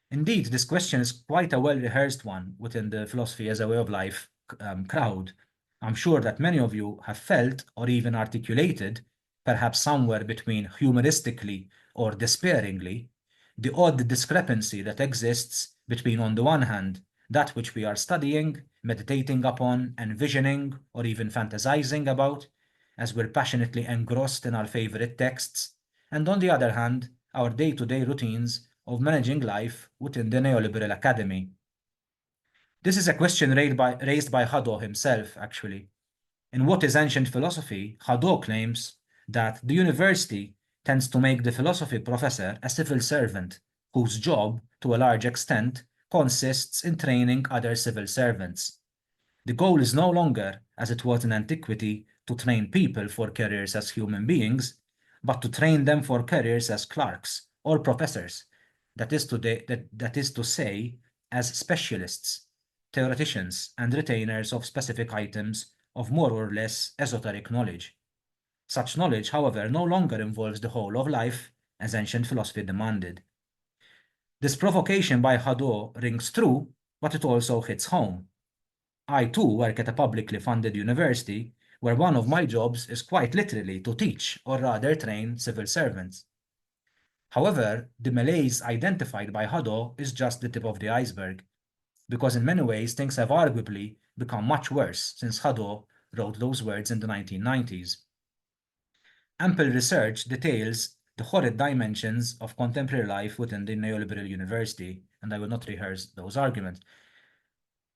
Indeed, this question is quite a well-rehearsed one within the philosophy as a way of life crowd. I'm sure that many of you have felt or even articulated, perhaps somewhere between humoristically or despairingly, the odd discrepancy that exists between, on the one hand, that which we are studying, meditating upon, envisioning, or even fantasizing about, as we're passionately engrossed in our favorite texts, and on the other hand, our day-to-day routines of managing life within the neoliberal academy. This is a question raised by Hadot himself, actually. In What is Ancient Philosophy, Hadot claims that the university tends to make the philosophy professor a civil servant, whose job, to a large extent, consists in training other civil servants. The goal is no longer, as it was in antiquity, to train people for careers as human beings, but to train them for careers as clerks or professors, that is to say, as specialists, theoreticians, and retainers of specific items of more or less esoteric knowledge. Such knowledge, however, no longer involves the whole of life, as ancient philosophy demanded. This provocation by Hadot rings true, but it also hits home. I too work at a publicly funded university where one of my jobs is quite literally to teach, or rather train, civil servants. However, the malaise identified by Hadot is just the tip of the iceberg, because in many ways things have arguably become much worse since Hadot wrote those words in the 1990s. Ample research details the horrid dimensions of contemporary life within the neoliberal university, and I will not rehearse those arguments.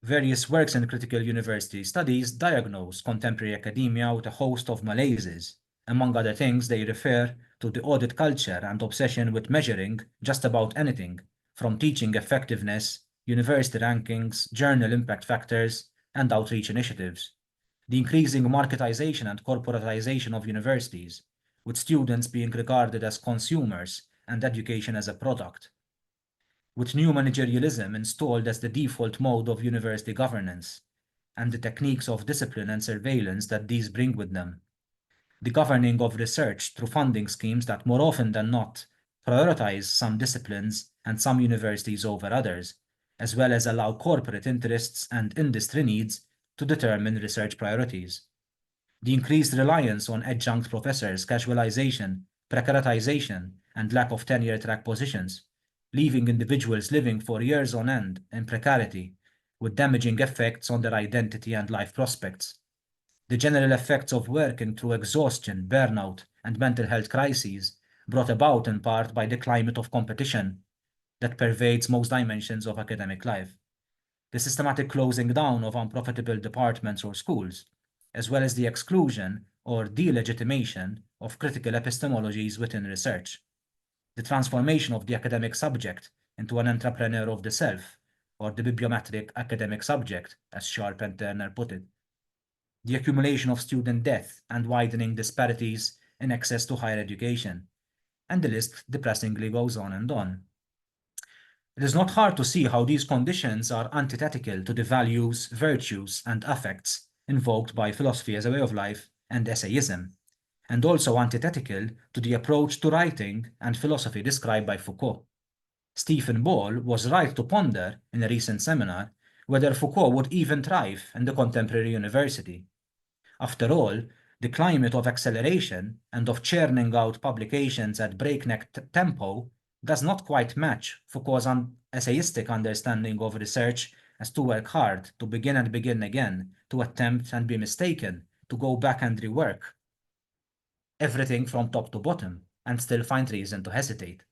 Various works in critical university studies diagnose contemporary academia with a host of malaises. Among other things, they refer to the audit culture and obsession with measuring just about anything, from teaching effectiveness, university rankings, journal impact factors, and outreach initiatives. The increasing marketization and corporatization of universities, with students being regarded as consumers and education as a product. with new managerialism installed as the default mode of university governance, and the techniques of discipline and surveillance that these bring with them. The governing of research through funding schemes that more often than not prioritize some disciplines and some universities over others, as well as allow corporate interests and industry needs to determine research priorities. The increased reliance on adjunct professors, casualization, precaritization, and lack of tenure-track positions, leaving individuals living for years on end in precarity, with damaging effects on their identity and life prospects. The general effects of working through exhaustion, burnout, and mental health crises, brought about in part by the climate of competition that pervades most dimensions of academic life. The systematic closing down of unprofitable departments or schools, as well as the exclusion or delegitimation of critical epistemologies within research. The transformation of the academic subject into an entrepreneur of the self, or the bibliometric academic subject, as Sharp and Turner put it. The accumulation of student death and widening disparities in access to higher education. And the list depressingly goes on and on. It is not hard to see how these conditions are antithetical to the values, virtues, and affects invoked by philosophy as a way of life and essayism, and also antithetical to the approach to writing and philosophy described by Foucault. Stephen Ball was right to ponder, in a recent seminar, whether Foucault would even thrive in the contemporary university. After all, the climate of acceleration and of churning out publications at breakneck tempo does not quite match Foucault's essayistic understanding of research as to work hard, to begin and begin again, to attempt and be mistaken, to go back and rework everything from top to bottom, and still find reason to hesitate.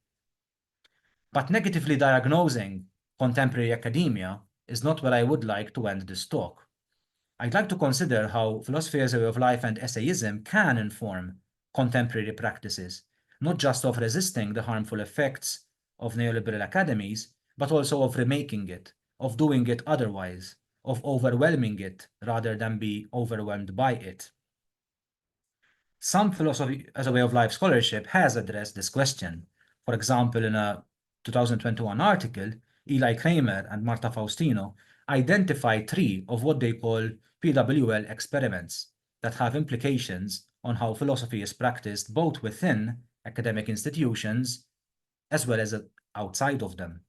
But negatively diagnosing contemporary academia is not where I would like to end this talk. I'd like to consider how philosophy as a way of life and essayism can inform contemporary practices, not just of resisting the harmful effects of neoliberal academies, but also of remaking it, of doing it otherwise, of overwhelming it rather than be overwhelmed by it. Some philosophy as a way of life scholarship has addressed this question. For example, in a 2021 article, Eli Kramer and Marta Faustino identified 3 of what they call PWL experiments that have implications on how philosophy is practiced both within academic institutions as well as outside of them.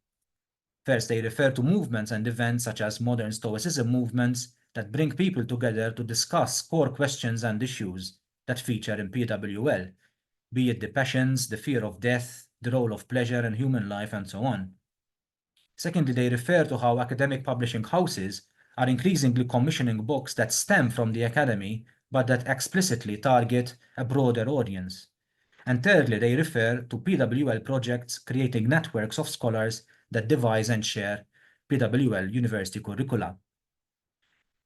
First, they refer to movements and events such as modern Stoicism movements that bring people together to discuss core questions and issues that feature in PWL, be it the passions, the fear of death, the role of pleasure in human life, and so on. Secondly, they refer to how academic publishing houses are increasingly commissioning books that stem from the academy, but that explicitly target a broader audience. And thirdly, they refer to PWL projects creating networks of scholars that devise and share PWL university curricula.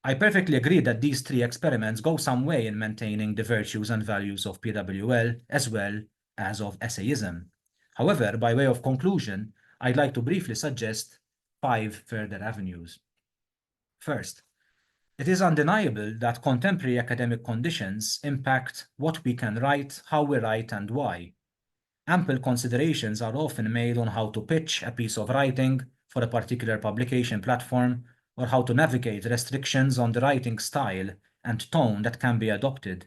I perfectly agree that these 3 experiments go some way in maintaining the virtues and values of PWL as well as of essayism. However, by way of conclusion, I'd like to briefly suggest 5 further avenues. First, it is undeniable that contemporary academic conditions impact what we can write, how we write, and why. Ample considerations are often made on how to pitch a piece of writing for a particular publication platform, or how to navigate restrictions on the writing style and tone that can be adopted.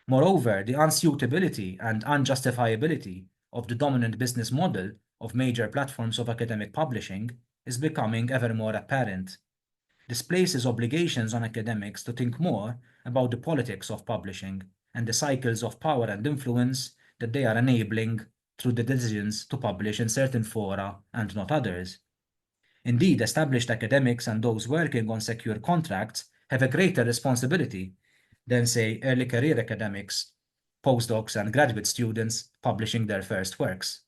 Moreover, the unsuitability and unjustifiability of the dominant business model of major platforms of academic publishing is becoming ever more apparent. This places obligations on academics to think more about the politics of publishing and the cycles of power and influence that they are enabling through the decisions to publish in certain fora and not others. Indeed, established academics and those working on secure contracts have a greater responsibility than, say, early career academics, postdocs, and graduate students publishing their first works.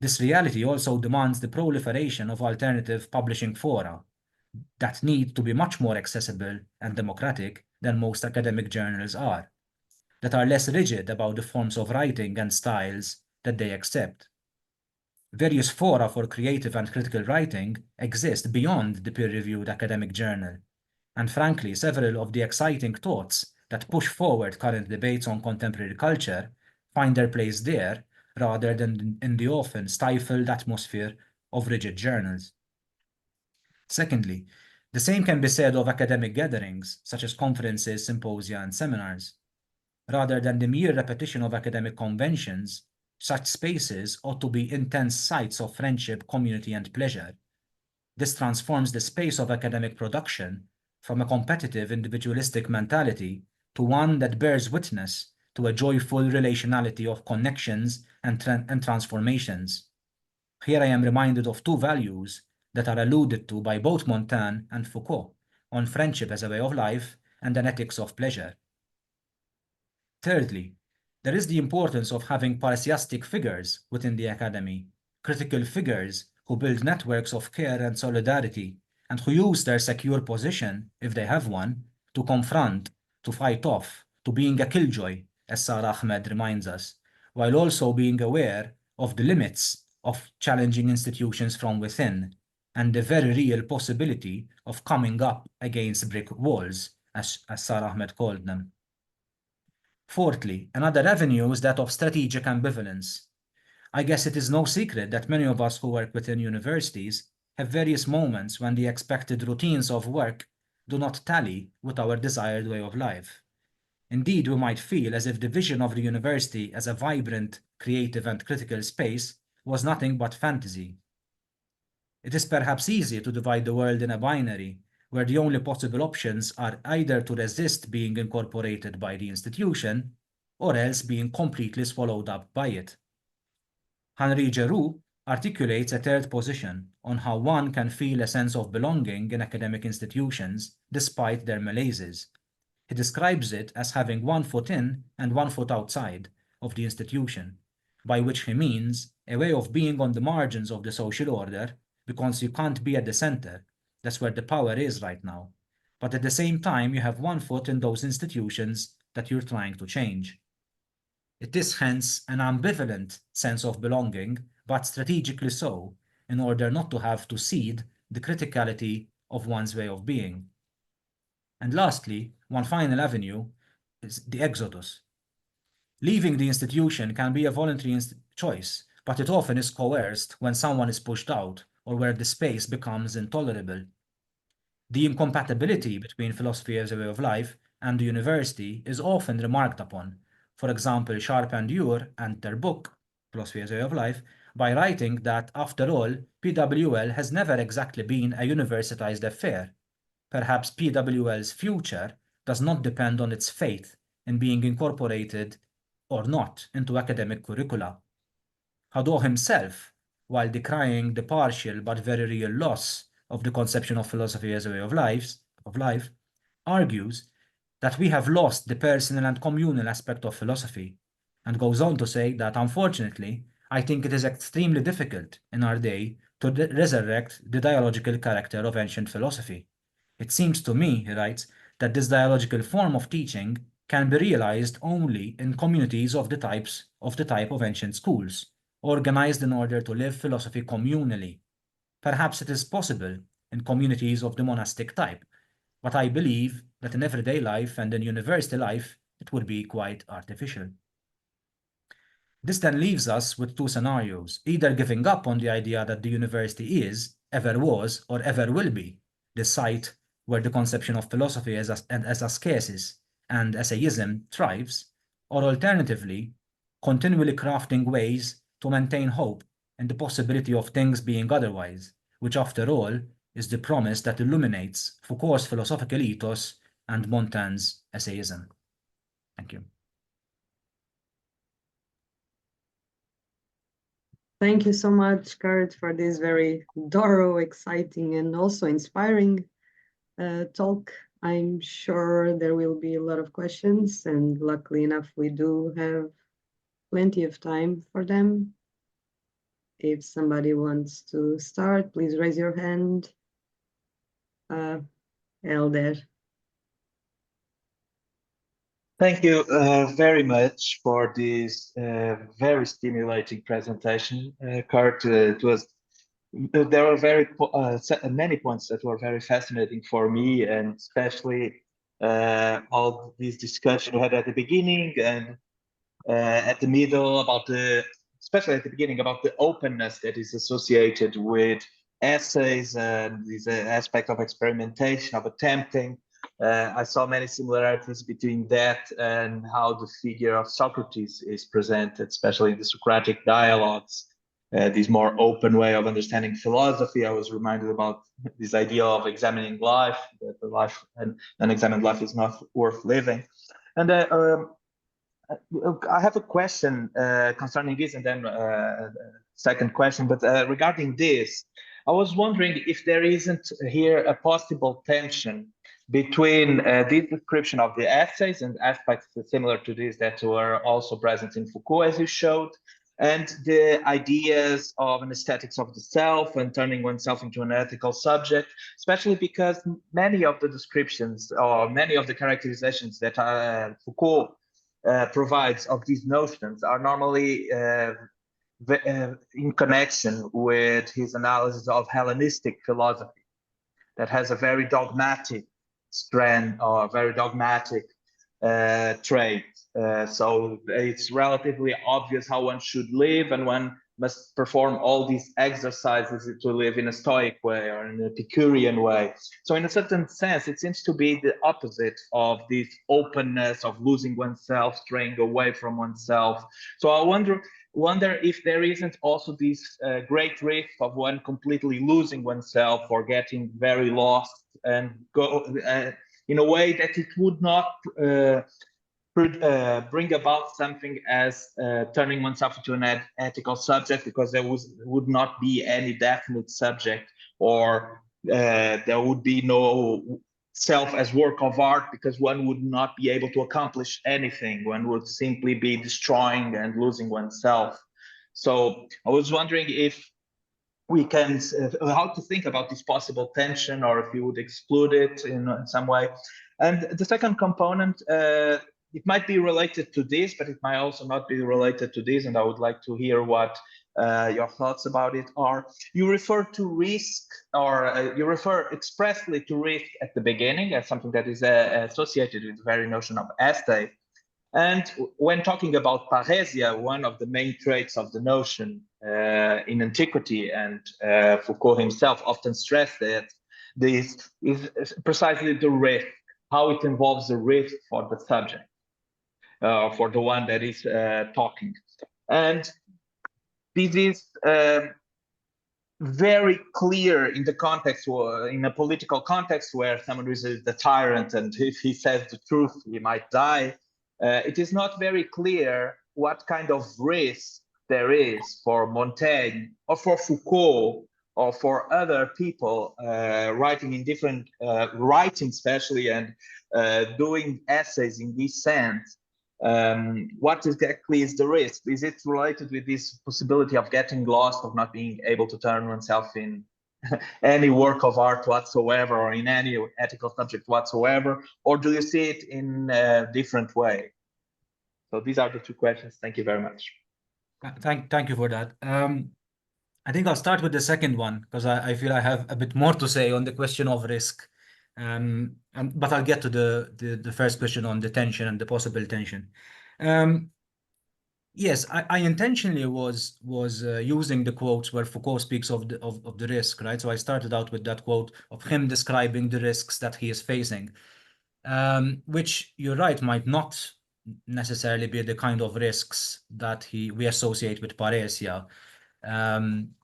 This reality also demands the proliferation of alternative publishing fora that need to be much more accessible and democratic than most academic journals are, that are less rigid about the forms of writing and styles that they accept. Various fora for creative and critical writing exist beyond the peer-reviewed academic journal, and frankly, several of the exciting thoughts that push forward current debates on contemporary culture find their place there rather than in the often stifled atmosphere of rigid journals. Secondly, the same can be said of academic gatherings, such as conferences, symposia, and seminars. Rather than the mere repetition of academic conventions, such spaces ought to be intense sites of friendship, community, and pleasure. This transforms the space of academic production from a competitive, individualistic mentality to one that bears witness to a joyful relationality of connections and transformations. Here I am reminded of two values that are alluded to by both Montaigne and Foucault on friendship as a way of life and an ethics of pleasure. Thirdly, there is the importance of having parrhesiastic figures within the academy, critical figures who build networks of care and solidarity, and who use their secure position, if they have one, to confront, to fight off, to being a killjoy, as Sarah Ahmed reminds us, while also being aware of the limits of challenging institutions from within, and the very real possibility of coming up against brick walls, as Sarah Ahmed called them. Fourthly, another avenue is that of strategic ambivalence. I guess it is no secret that many of us who work within universities have various moments when the expected routines of work do not tally with our desired way of life. Indeed, we might feel as if the vision of the university as a vibrant, creative, and critical space was nothing but fantasy. It is perhaps easy to divide the world in a binary, where the only possible options are either to resist being incorporated by the institution, or else being completely swallowed up by it. Henri Giroux articulates a third position on how one can feel a sense of belonging in academic institutions despite their malaises. He describes it as having one foot in and one foot outside of the institution, by which he means a way of being on the margins of the social order, because you can't be at the center. That's where the power is right now. But at the same time, you have one foot in those institutions that you're trying to change. It is hence an ambivalent sense of belonging, but strategically so, in order not to have to cede the criticality of one's way of being. And lastly, one final avenue is the exodus. Leaving the institution can be a voluntary choice, but it often is coerced when someone is pushed out or where the space becomes intolerable. The incompatibility between philosophy as a way of life and the university is often remarked upon. For example, Sharp and Ure and their book, Philosophy as a Way of Life, by writing that, after all, PWL has never exactly been a universitized affair. Perhaps PWL's future does not depend on its faith in being incorporated or not into academic curricula. Hadot himself, while decrying the partial but very real loss of the conception of philosophy as a way of life, argues that we have lost the personal and communal aspect of philosophy, and goes on to say that, unfortunately, I think it is extremely difficult in our day to resurrect the dialogical character of ancient philosophy. It seems to me, he writes, that this dialogical form of teaching can be realized only in communities of the type of ancient schools, organized in order to live philosophy communally. Perhaps it is possible in communities of the monastic type, but I believe that in everyday life and in university life, it would be quite artificial. This then leaves us with two scenarios, either giving up on the idea that the university is, ever was, or ever will be the site where the conception of philosophy as ascesis and essayism thrives, or alternatively, continually crafting ways to maintain hope in the possibility of things being otherwise, which after all is the promise that illuminates Foucault's philosophical ethos and Montaigne's essayism. Thank you. Thank you so much, Kurt, for this very thorough, exciting, and also inspiring talk. I'm sure there will be a lot of questions, and luckily enough, we do have plenty of time for them. If somebody wants to start, please raise your hand. Elder. Thank you very much for this very stimulating presentation, Kurt. There were many points that were very fascinating for me, and especially all this discussion we had at the beginning and at the middle about the especially at the beginning, about the openness that is associated with essays and this aspect of experimentation, of attempting. I saw many similarities between that and how the figure of Socrates is presented, especially in the Socratic dialogues. This more open way of understanding philosophy. I was reminded about this idea of examining life, that the life and unexamined life is not worth living. And I have a question concerning this, and then second question, but regarding this, I was wondering if there isn't here a possible tension between this description of the essays and aspects similar to this that were also present in Foucault, as you showed, and the ideas of an aesthetics of the self and turning oneself into an ethical subject, especially because many of the descriptions or many of the characterizations that Foucault provides of these notions are normally in connection with his analysis of Hellenistic philosophy that has a very dogmatic strand or very dogmatic trait. So it's relatively obvious how one should live, and one must perform all these exercises to live in a Stoic way or in an Epicurean way. So in a certain sense, it seems to be the opposite of this openness of losing oneself, straying away from oneself. So I wonder if there isn't also this great risk of one completely losing oneself or getting very lost and go in a way that it would not bring about something as turning oneself into an ethical subject, because there would not be any definite subject, or there would be no self as work of art, because one would not be able to accomplish anything. One would simply be destroying and losing oneself. So I was wondering if we can, how to think about this possible tension, or if you would exclude it in some way. And the second component, it might be related to this, but it might also not be related to this, and I would like to hear what your thoughts about it are. You refer to risk, or you refer expressly to risk at the beginning as something that is associated with the very notion of essay. And when talking about parrhesia, one of the main traits of the notion in antiquity, and Foucault himself often stressed that this is precisely the risk, how it involves the risk for the subject, for the one that is talking. And this is very clear in the context, in a political context where someone is the tyrant, and if he says the truth, he might die. It is not very clear what kind of risk there is for Montaigne or for Foucault or for other people writing in different, writing especially, and doing essays in this sense. What exactly is the risk? Is it related with this possibility of getting lost, of not being able to turn oneself in any work of art whatsoever, or in any ethical subject whatsoever, or do you see it in a different way? So these are the two questions. Thank you very much. Thank you for that. I think I'll start with the second one, because I feel I have a bit more to say on the question of risk. But I'll get to the first question on the tension and the possible tension. Yes, I intentionally was using the quotes where Foucault speaks of the risk, right? So I started out with that quote of him describing the risks that he is facing, which, you're right, might not necessarily be the kind of risks that we associate with parrhesia.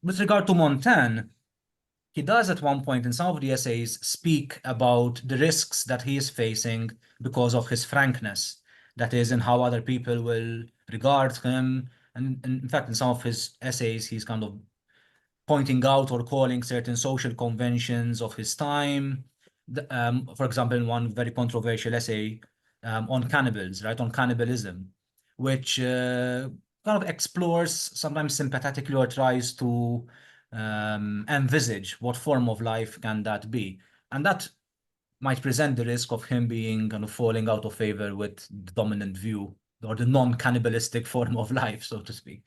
With regard to Montaigne, he does at one point in some of the essays speak about the risks that he is facing because of his frankness, that is, in how other people will regard him. And in fact, in some of his essays, he's kind of pointing out or calling certain social conventions of his time. For example, in one very controversial essay on cannibals, right, on cannibalism, which kind of explores, sometimes sympathetically, or tries to envisage what form of life can that be. And that might present the risk of him being kind of falling out of favor with the dominant view, or the non-cannibalistic form of life, so to speak.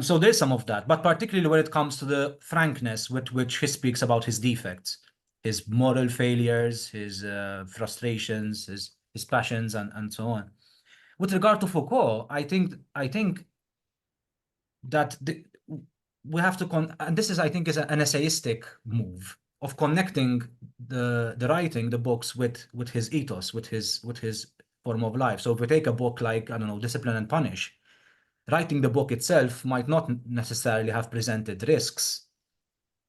So there's some of that, but particularly when it comes to the frankness with which he speaks about his defects, his moral failures, his frustrations, his passions, and so on. With regard to Foucault, I think that we have to and this is, I think, is an essayistic move of connecting the writing, the books, with his ethos, with his form of life. So if we take a book like, I don't know, Discipline and Punish, writing the book itself might not necessarily have presented risks,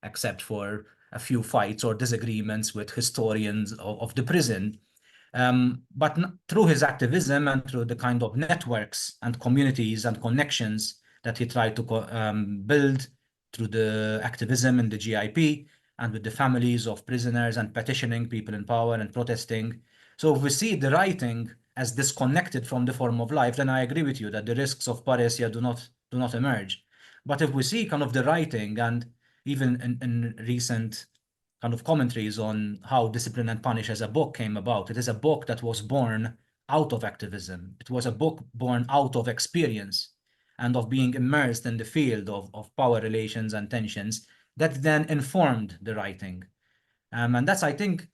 except for a few fights or disagreements with historians of the prison. But through his activism and through the kind of networks and communities and connections that he tried to build through the activism in the GIP and with the families of prisoners and petitioning people in power and protesting. So if we see the writing as disconnected from the form of life, then I agree with you that the risks of parousia do not emerge. But if we see kind of the writing, and even in recent kind of commentaries on how Discipline and Punish as a book came about, it is a book that was born out of activism. It was a book born out of experience and of being immersed in the field of power relations and tensions that then informed the writing. And that's, I think,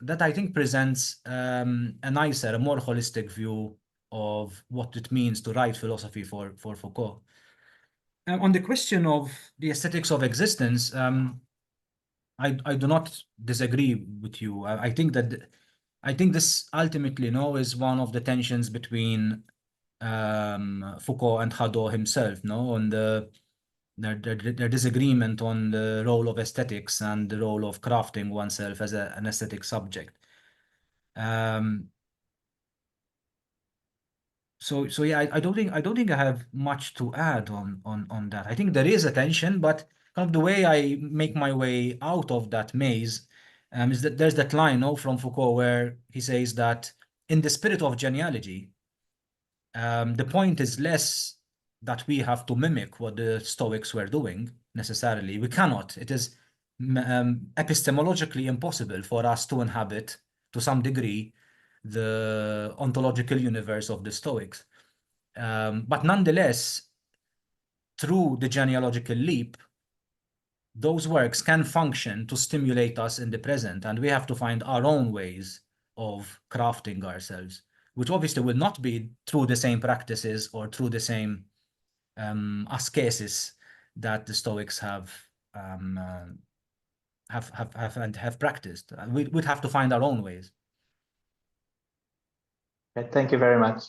presents a nicer, a more holistic view of what it means to write philosophy for Foucault. On the question of the aesthetics of existence, I do not disagree with you. I think this ultimately, is one of the tensions between Foucault and Hadot himself, on their disagreement on the role of aesthetics and the role of crafting oneself as an aesthetic subject. So yeah, I don't think I have much to add on that. I think there is a tension, but kind of the way I make my way out of that maze is that there's that line, from Foucault, where he says that in the spirit of genealogy, the point is less that we have to mimic what the Stoics were doing necessarily. We cannot. It is epistemologically impossible for us to inhabit, to some degree, the ontological universe of the Stoics. But nonetheless, through the genealogical leap, those works can function to stimulate us in the present, and we have to find our own ways of crafting ourselves, which obviously will not be through the same practices or through the same ascesis that the Stoics have practiced. We'd have to find our own ways. Okay, thank you very much.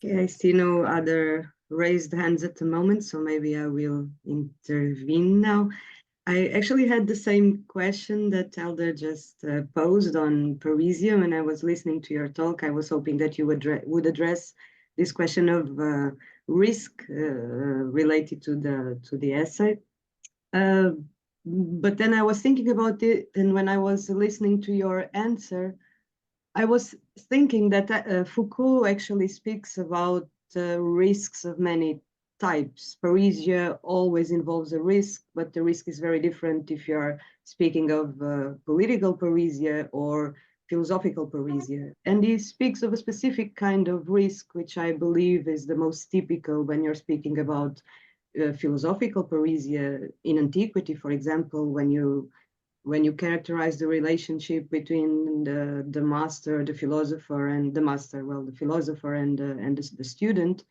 Okay, I see no other raised hands at the moment, so maybe I will intervene now. I actually had the same question that Elder just posed on parousia when I was listening to your talk. I was hoping that you would address this question of risk related to the essay. But then I was thinking about it, and when I was listening to your answer, I was thinking that Foucault actually speaks about risks of many types. Parousia always involves a risk, but the risk is very different if you're speaking of political parousia or philosophical parousia. And he speaks of a specific kind of risk, which I believe is the most typical when you're speaking about philosophical parousia in antiquity, for example, when you characterize the relationship between the master, the philosopher, and the master, well, the philosopher and the student,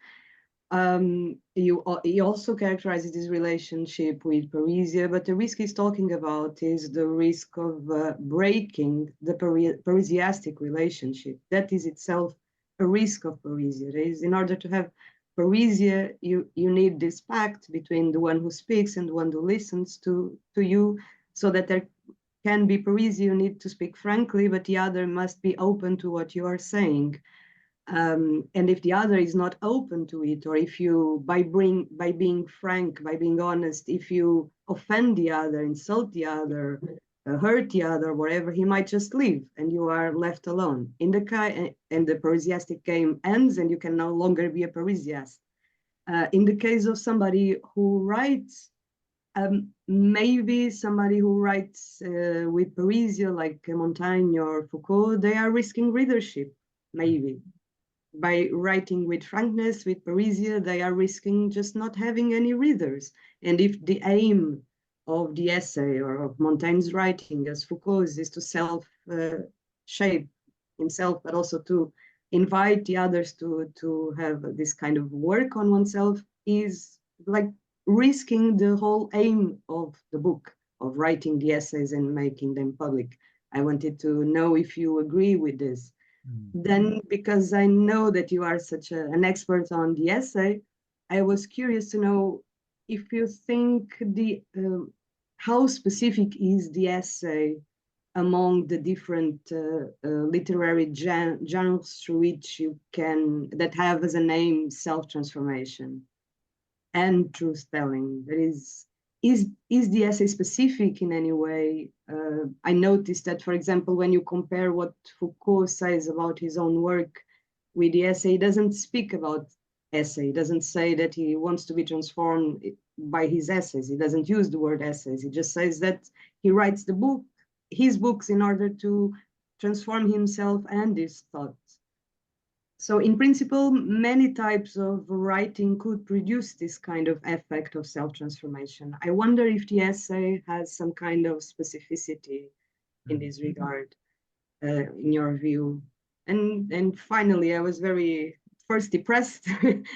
he also characterizes this relationship with parousia, but the risk he's talking about is the risk of breaking the parousiastic relationship. That is itself a risk of parousia. Is in order to have parousia, you need this pact between the one who speaks and the one who listens to you, so that there can be parousia. You need to speak frankly, but the other must be open to what you are saying. And if the other is not open to it, or if you, by being frank, by being honest, if you offend the other, insult the other, hurt the other, whatever, he might just leave and you are left alone. And the parousiastic game ends and you can no longer be a parousiast. In the case of somebody who writes, maybe somebody who writes with parousia, like Montaigne or Foucault, they are risking readership, maybe. By writing with frankness, with parousia, they are risking just not having any readers. And if the aim of the essay or of Montaigne's writing, as Foucault's, is to self-shape himself, but also to invite the others to have this kind of work on oneself is like risking the whole aim of the book, of writing the essays and making them public. I wanted to know if you agree with this. Then, because I know that you are such an expert on the essay, I was curious to know if you think how specific is the essay among the different literary genres through which you can, that have as a name self-transformation and truth-telling. That is the essay specific in any way? I noticed that, for example, when you compare what Foucault says about his own work with the essay, he doesn't speak about essay. He doesn't say that he wants to be transformed by his essays. He doesn't use the word essays. He just says that he writes his books in order to transform himself and his thoughts. So in principle, many types of writing could produce this kind of effect of self-transformation. I wonder if the essay has some kind of specificity in this regard, in your view. And finally, I was very first depressed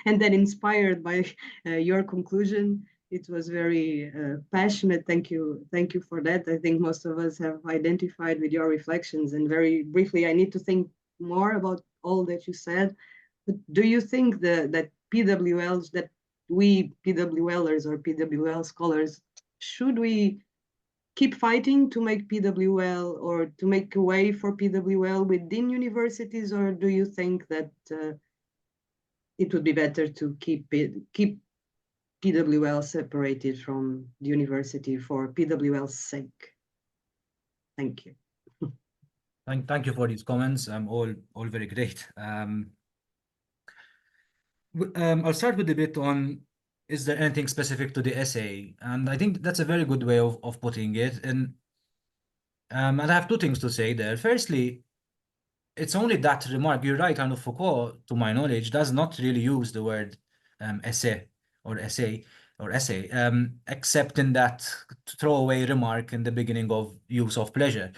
and then inspired by your conclusion. It was very passionate. Thank you for that. I think most of us have identified with your reflections. And very briefly, I need to think more about all that you said. But do you think that PWLs, that we PWLers or PWL scholars, should we keep fighting to make PWL or to make a way for PWL within universities, or do you think that it would be better to keep PWL separated from the university for PWL's sake? Thank you. Thank you for these comments. All very great. I'll start with a bit on, is there anything specific to the essay? And I think that's a very good way of putting it. And I have two things to say there. Firstly, it's only that remark. You're right, kind of Foucault, to my knowledge, does not really use the word essay, except in that throwaway remark in the beginning of Use of Pleasure,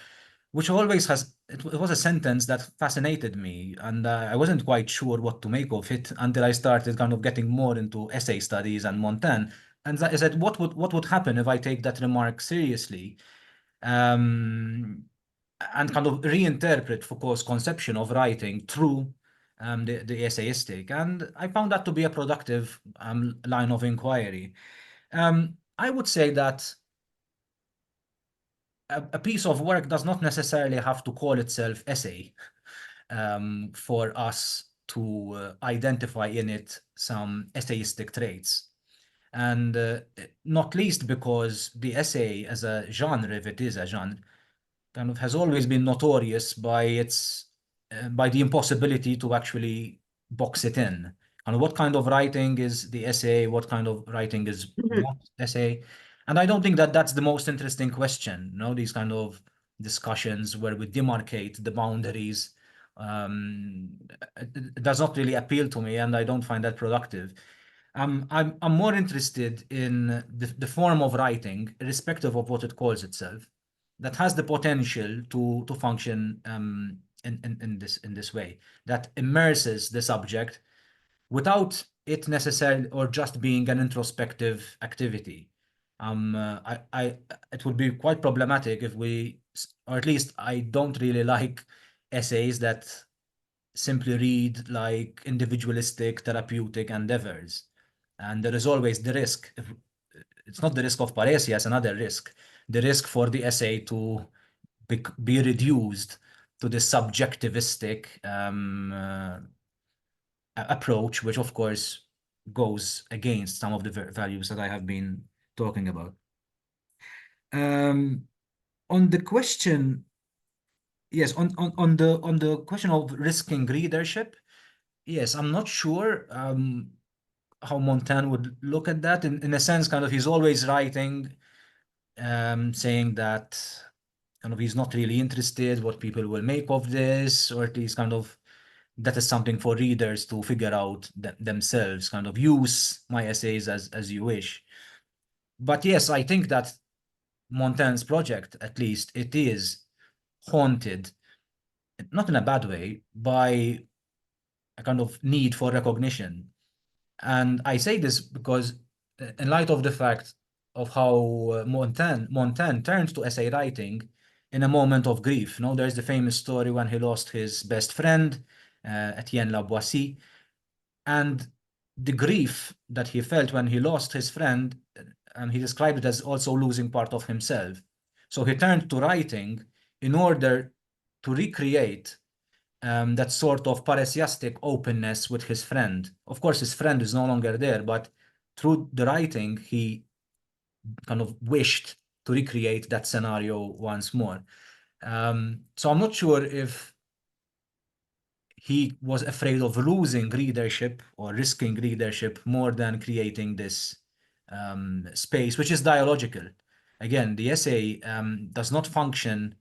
which always it was a sentence that fascinated me, and I wasn't quite sure what to make of it until I started kind of getting more into essay studies and Montaigne. And I said, what would happen if I take that remark seriously? And kind of reinterpret Foucault's conception of writing through the essayistic. And I found that to be a productive line of inquiry. I would say that a piece of work does not necessarily have to call itself essay for us to identify in it some essayistic traits. And not least because the essay as a genre, if it is a genre, kind of has always been notorious by the impossibility to actually box it in. And what kind of writing is the essay? What kind of writing is not essay? And I don't think that that's the most interesting question. These kind of discussions where we demarcate the boundaries, it does not really appeal to me, and I don't find that productive. I'm more interested in the form of writing, irrespective of what it calls itself, that has the potential to function in this way, that immerses the subject without it necessarily or just being an introspective activity. It would be quite problematic if or at least I don't really like essays that simply read like individualistic therapeutic endeavors. And there is always the risk. It's not the risk of paresia, it's another risk. The risk for the essay to be reduced to the subjectivistic approach, which of course goes against some of the values that I have been talking about. On the question, yes, on the question of risking readership, yes, I'm not sure how Montaigne would look at that. In a sense, kind of, he's always writing, saying that kind of he's not really interested what people will make of this, or at least kind of that is something for readers to figure out themselves, kind of use my essays as you wish. But yes, I think that Montaigne's project, at least, it is haunted, not in a bad way, by a kind of need for recognition. And I say this because in light of the fact of how Montaigne turned to essay writing in a moment of grief. There's the famous story when he lost his best friend, Etienne Laboissy, and the grief that he felt when he lost his friend, and he described it as also losing part of himself. So he turned to writing in order to recreate that sort of parrhesiastic openness with his friend. Of course, his friend is no longer there, but through the writing, he kind of wished to recreate that scenario once more. So I'm not sure if he was afraid of losing readership or risking readership more than creating this space, which is dialogical. Again, the essay does not function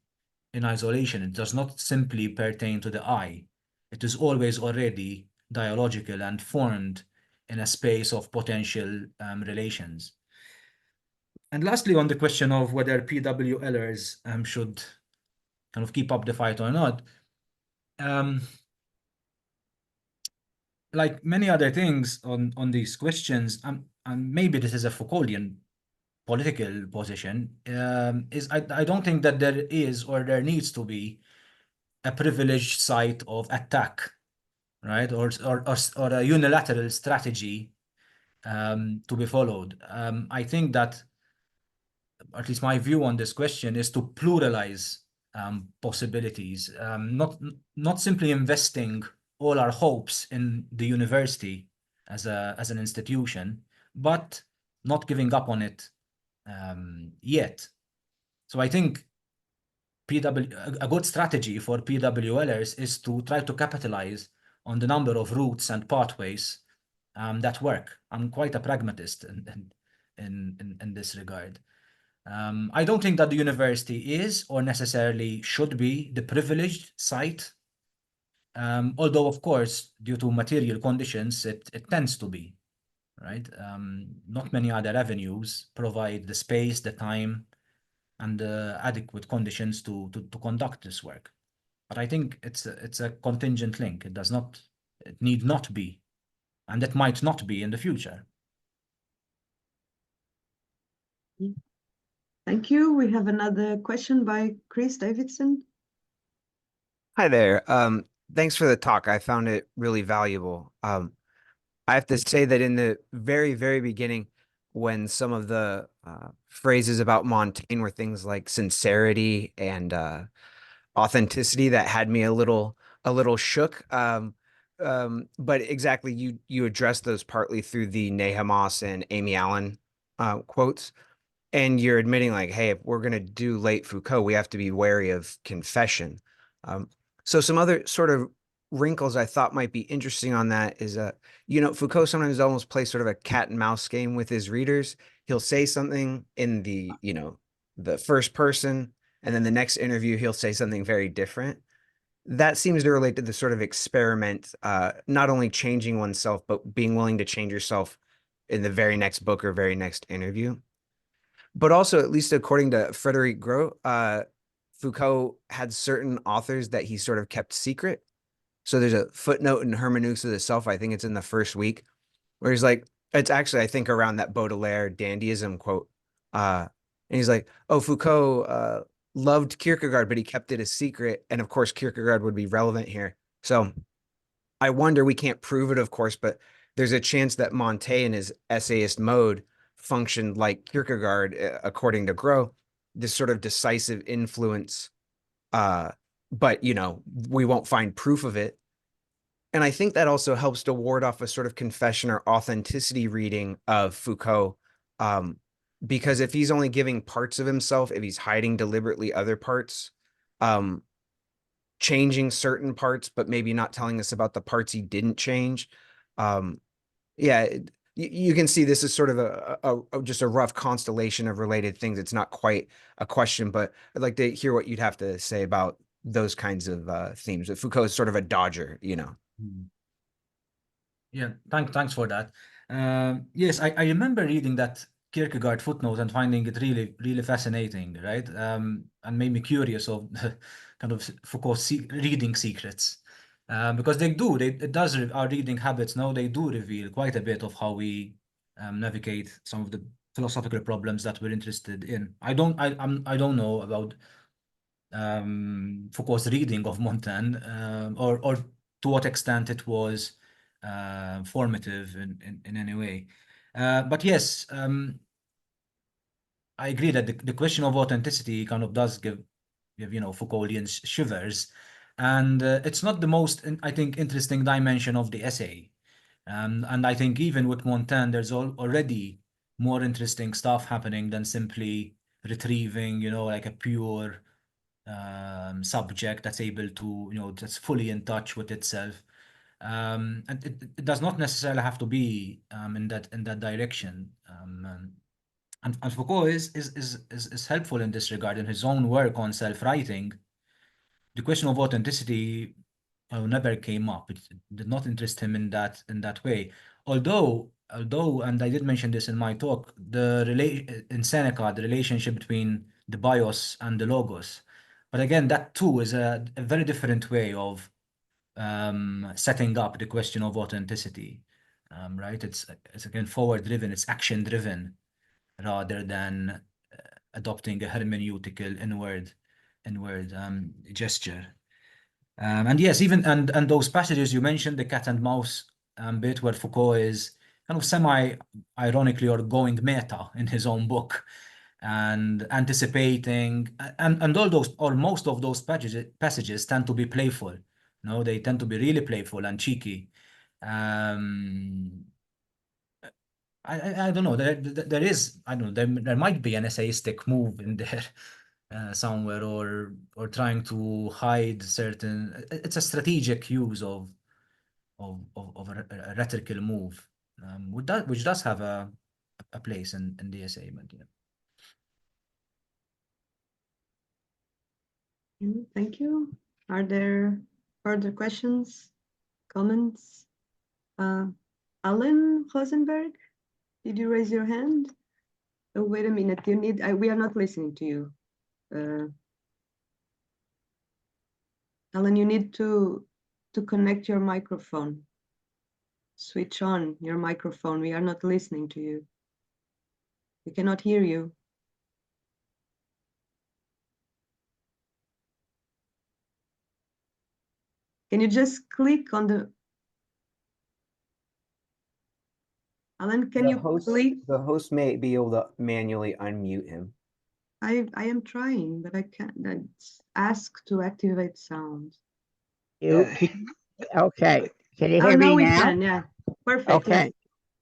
in isolation. It does not simply pertain to the I. It is always already dialogical and formed in a space of potential relations. And lastly, on the question of whether PWLers should kind of keep up the fight or not, like many other things on these questions, and maybe this is a Foucauldian political position, is I don't think that there is or there needs to be a privileged site of attack, right? Or a unilateral strategy to be followed. I think that, at least my view on this question, is to pluralize possibilities, not simply investing all our hopes in the university as an institution, but not giving up on it yet. So I think a good strategy for PWLers is to try to capitalize on the number of routes and pathways that work. I'm quite a pragmatist in this regard. I don't think that the university is or necessarily should be the privileged site, although, of course, due to material conditions, it tends to be, right? Not many other avenues provide the space, the time, and the adequate conditions to conduct this work. But I think it's a contingent link. It need not be, and it might not be in the future. Thank you. We have another question by Chris Davidson. Hi there. Thanks for the talk. I found it really valuable. I have to say that in the very, very beginning, when some of the phrases about Montaigne were things like sincerity and authenticity, that had me a little shook. But exactly, you addressed those partly through the Nehemiah and Amy Allen quotes. And you're admitting, like, hey, if we're going to do late Foucault, we have to be wary of confession. So some other sort of wrinkles I thought might be interesting on that is, Foucault sometimes almost plays sort of a cat and mouse game with his readers. He'll say something in the first person, and then the next interview, he'll say something very different. That seems to relate to the sort of experiment, not only changing oneself, but being willing to change yourself in the very next book or very next interview. But also, at least according to Frédéric Gros, Foucault had certain authors that he sort of kept secret. So there's a footnote in Hermeneutics of the Self, I think it's in the first week, where he's like, it's actually, I think, around that Baudelaire dandyism quote. And he's like, oh, Foucault loved Kierkegaard, but he kept it a secret. And of course, Kierkegaard would be relevant here. So I wonder, we can't prove it, of course, but there's a chance that Montaigne in his essayist mode functioned like Kierkegaard, according to Gros, this sort of decisive influence. But, we won't find proof of it. And I think that also helps to ward off a sort of confession or authenticity reading of Foucault. Because if he's only giving parts of himself, if he's hiding deliberately other parts, changing certain parts, but maybe not telling us about the parts he didn't change. You can see this is sort of just a rough constellation of related things. It's not quite a question, but I'd like to hear what you'd have to say about those kinds of themes. Foucault is sort of a dodger, Yeah, thanks for that. Yes, I remember reading that Kierkegaard footnote and finding it really, really fascinating, right? And made me curious of kind of Foucault's reading secrets. Because our reading habits now, they do reveal quite a bit of how we navigate some of the philosophical problems that we're interested in. I don't know about Foucault's reading of Montaigne, or to what extent it was formative in any way. But yes, I agree that the question of authenticity kind of does give Foucauldian shivers, and it's not the most, I think, interesting dimension of the essay. And I think even with Montaigne, there's already more interesting stuff happening than simply retrieving, like a pure subject that's able to, that's fully in touch with itself. And it does not necessarily have to be in that direction. And Foucault is helpful in this regard in his own work on self-writing. The question of authenticity never came up. It did not interest him in that way. Although, and I did mention this in my talk, in Seneca, the relationship between the bios and the logos. But again, that too is a very different way of setting up the question of authenticity. Right? It's again forward-driven. It's action-driven rather than adopting a hermeneutical inward gesture. And yes, even and those passages you mentioned, the cat and mouse bit where Foucault is kind of semi-ironically or going meta in his own book and anticipating, and all those or most of those passages tend to be playful. No, they tend to be really playful and cheeky. I don't know. There is, I don't know, there might be an essayistic move in there somewhere, or trying to hide certain. It's a strategic use of a rhetorical move, which does have a place in the essay, but yeah. Thank you. Are there further questions, comments? Alan Rosenberg, did you raise your hand? Oh, wait a minute. We are not listening to you. Alan, you need to connect your microphone. Switch on your microphone. We are not listening to you. We cannot hear you. Can you just click on the... Alan, can you click? The host may be able to manually unmute him. I am trying, but I can't. Ask to activate sound. Okay. Can you hear me now? We now? can, yeah. Perfect. Okay. Yes.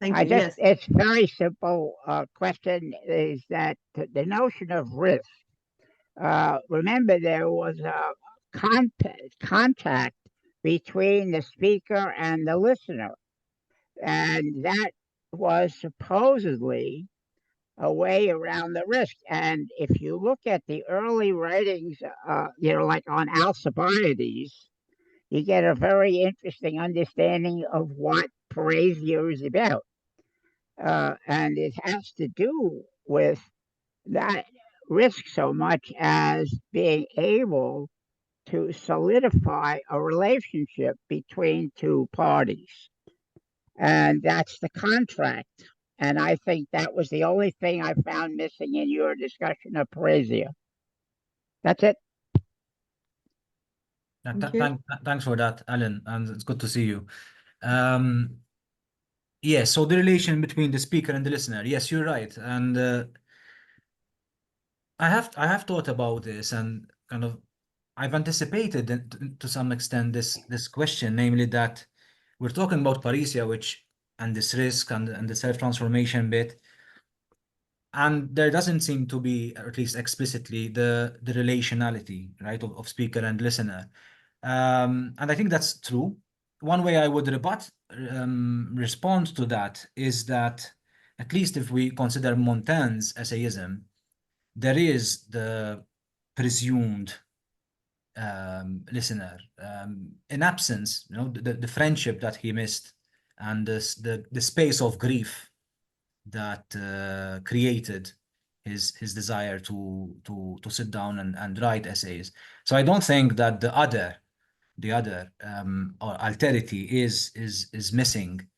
Thank you. Yes. It's very simple. Question is that the notion of risk. Remember, there was a contact between the speaker and the listener, and that was supposedly a way around the risk. And if you look at the early writings, like on Alcibiades, you get a very interesting understanding of what parrhesia is about. And it has to do with that risk so much as being able to solidify a relationship between two parties. And that's the contract. And I think that was the only thing I found missing in your discussion of parrhesia. That's it. Thanks for that, Alan, and it's good to see you. Yes, so the relation between the speaker and the listener. Yes, you're right, and I have thought about this, and kind of I've anticipated to some extent this question, namely that we're talking about parrhesia, and this risk and the self-transformation bit, and there doesn't seem to be, or at least explicitly, the relationality, right, of speaker and listener. And I think that's true. One way I would respond to that is that, at least if we consider Montaigne's essayism, there is the presumed listener. In absence, the friendship that he missed, and the space of grief that created his desire to sit down and write essays. So I don't think that the other the other, or alterity is missing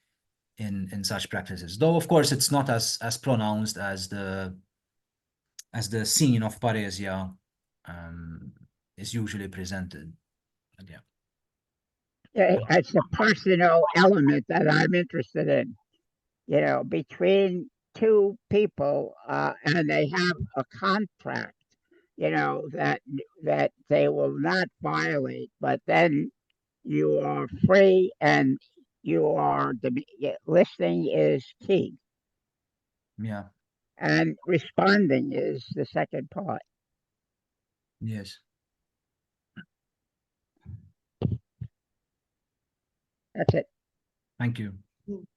in such practices. Though of course it's not as pronounced as the scene of paresia is usually presented. But yeah. It's a personal element that I'm interested in. You know, between two people, and they have a contract, you know, that they will not violate, but then you are free and you are listening is key, Yeah. and responding is the second part. Yes. That's it. Thank you.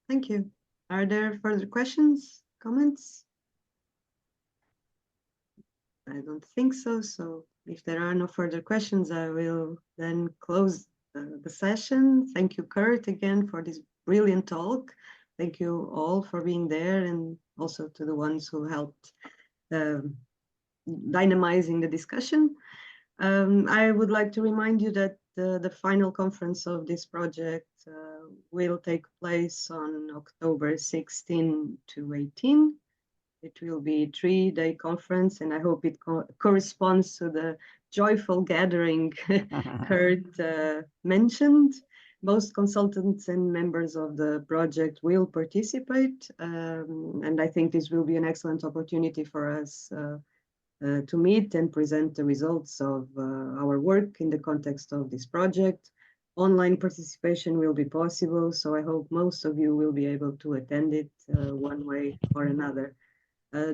Thank you. Are there further questions, comments? I don't think so. So if there are no further questions, I will then close the session. Thank you, Kurt, again for this brilliant talk. Thank you all for being there, and also to the ones who helped dynamizing the discussion. I would like to remind you that the final conference of this project will take place on October 16 to 18. It will be a 3-day conference, and I hope it corresponds to the joyful gathering Kurt mentioned. Most consultants and members of the project will participate, and I think this will be an excellent opportunity for us to meet and present the results of our work in the context of this project. Online participation will be possible, so I hope most of you will be able to attend it one way or another.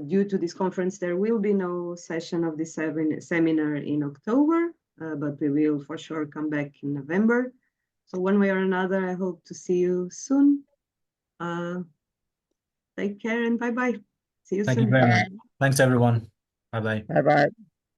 Due to this conference, there will be no session of the seminar in October, but we will for sure come back in November. So one way or another, I hope to see you soon. Take care and bye-bye. See you soon. Thank you very much. Thanks, everyone. Bye-bye. Bye bye.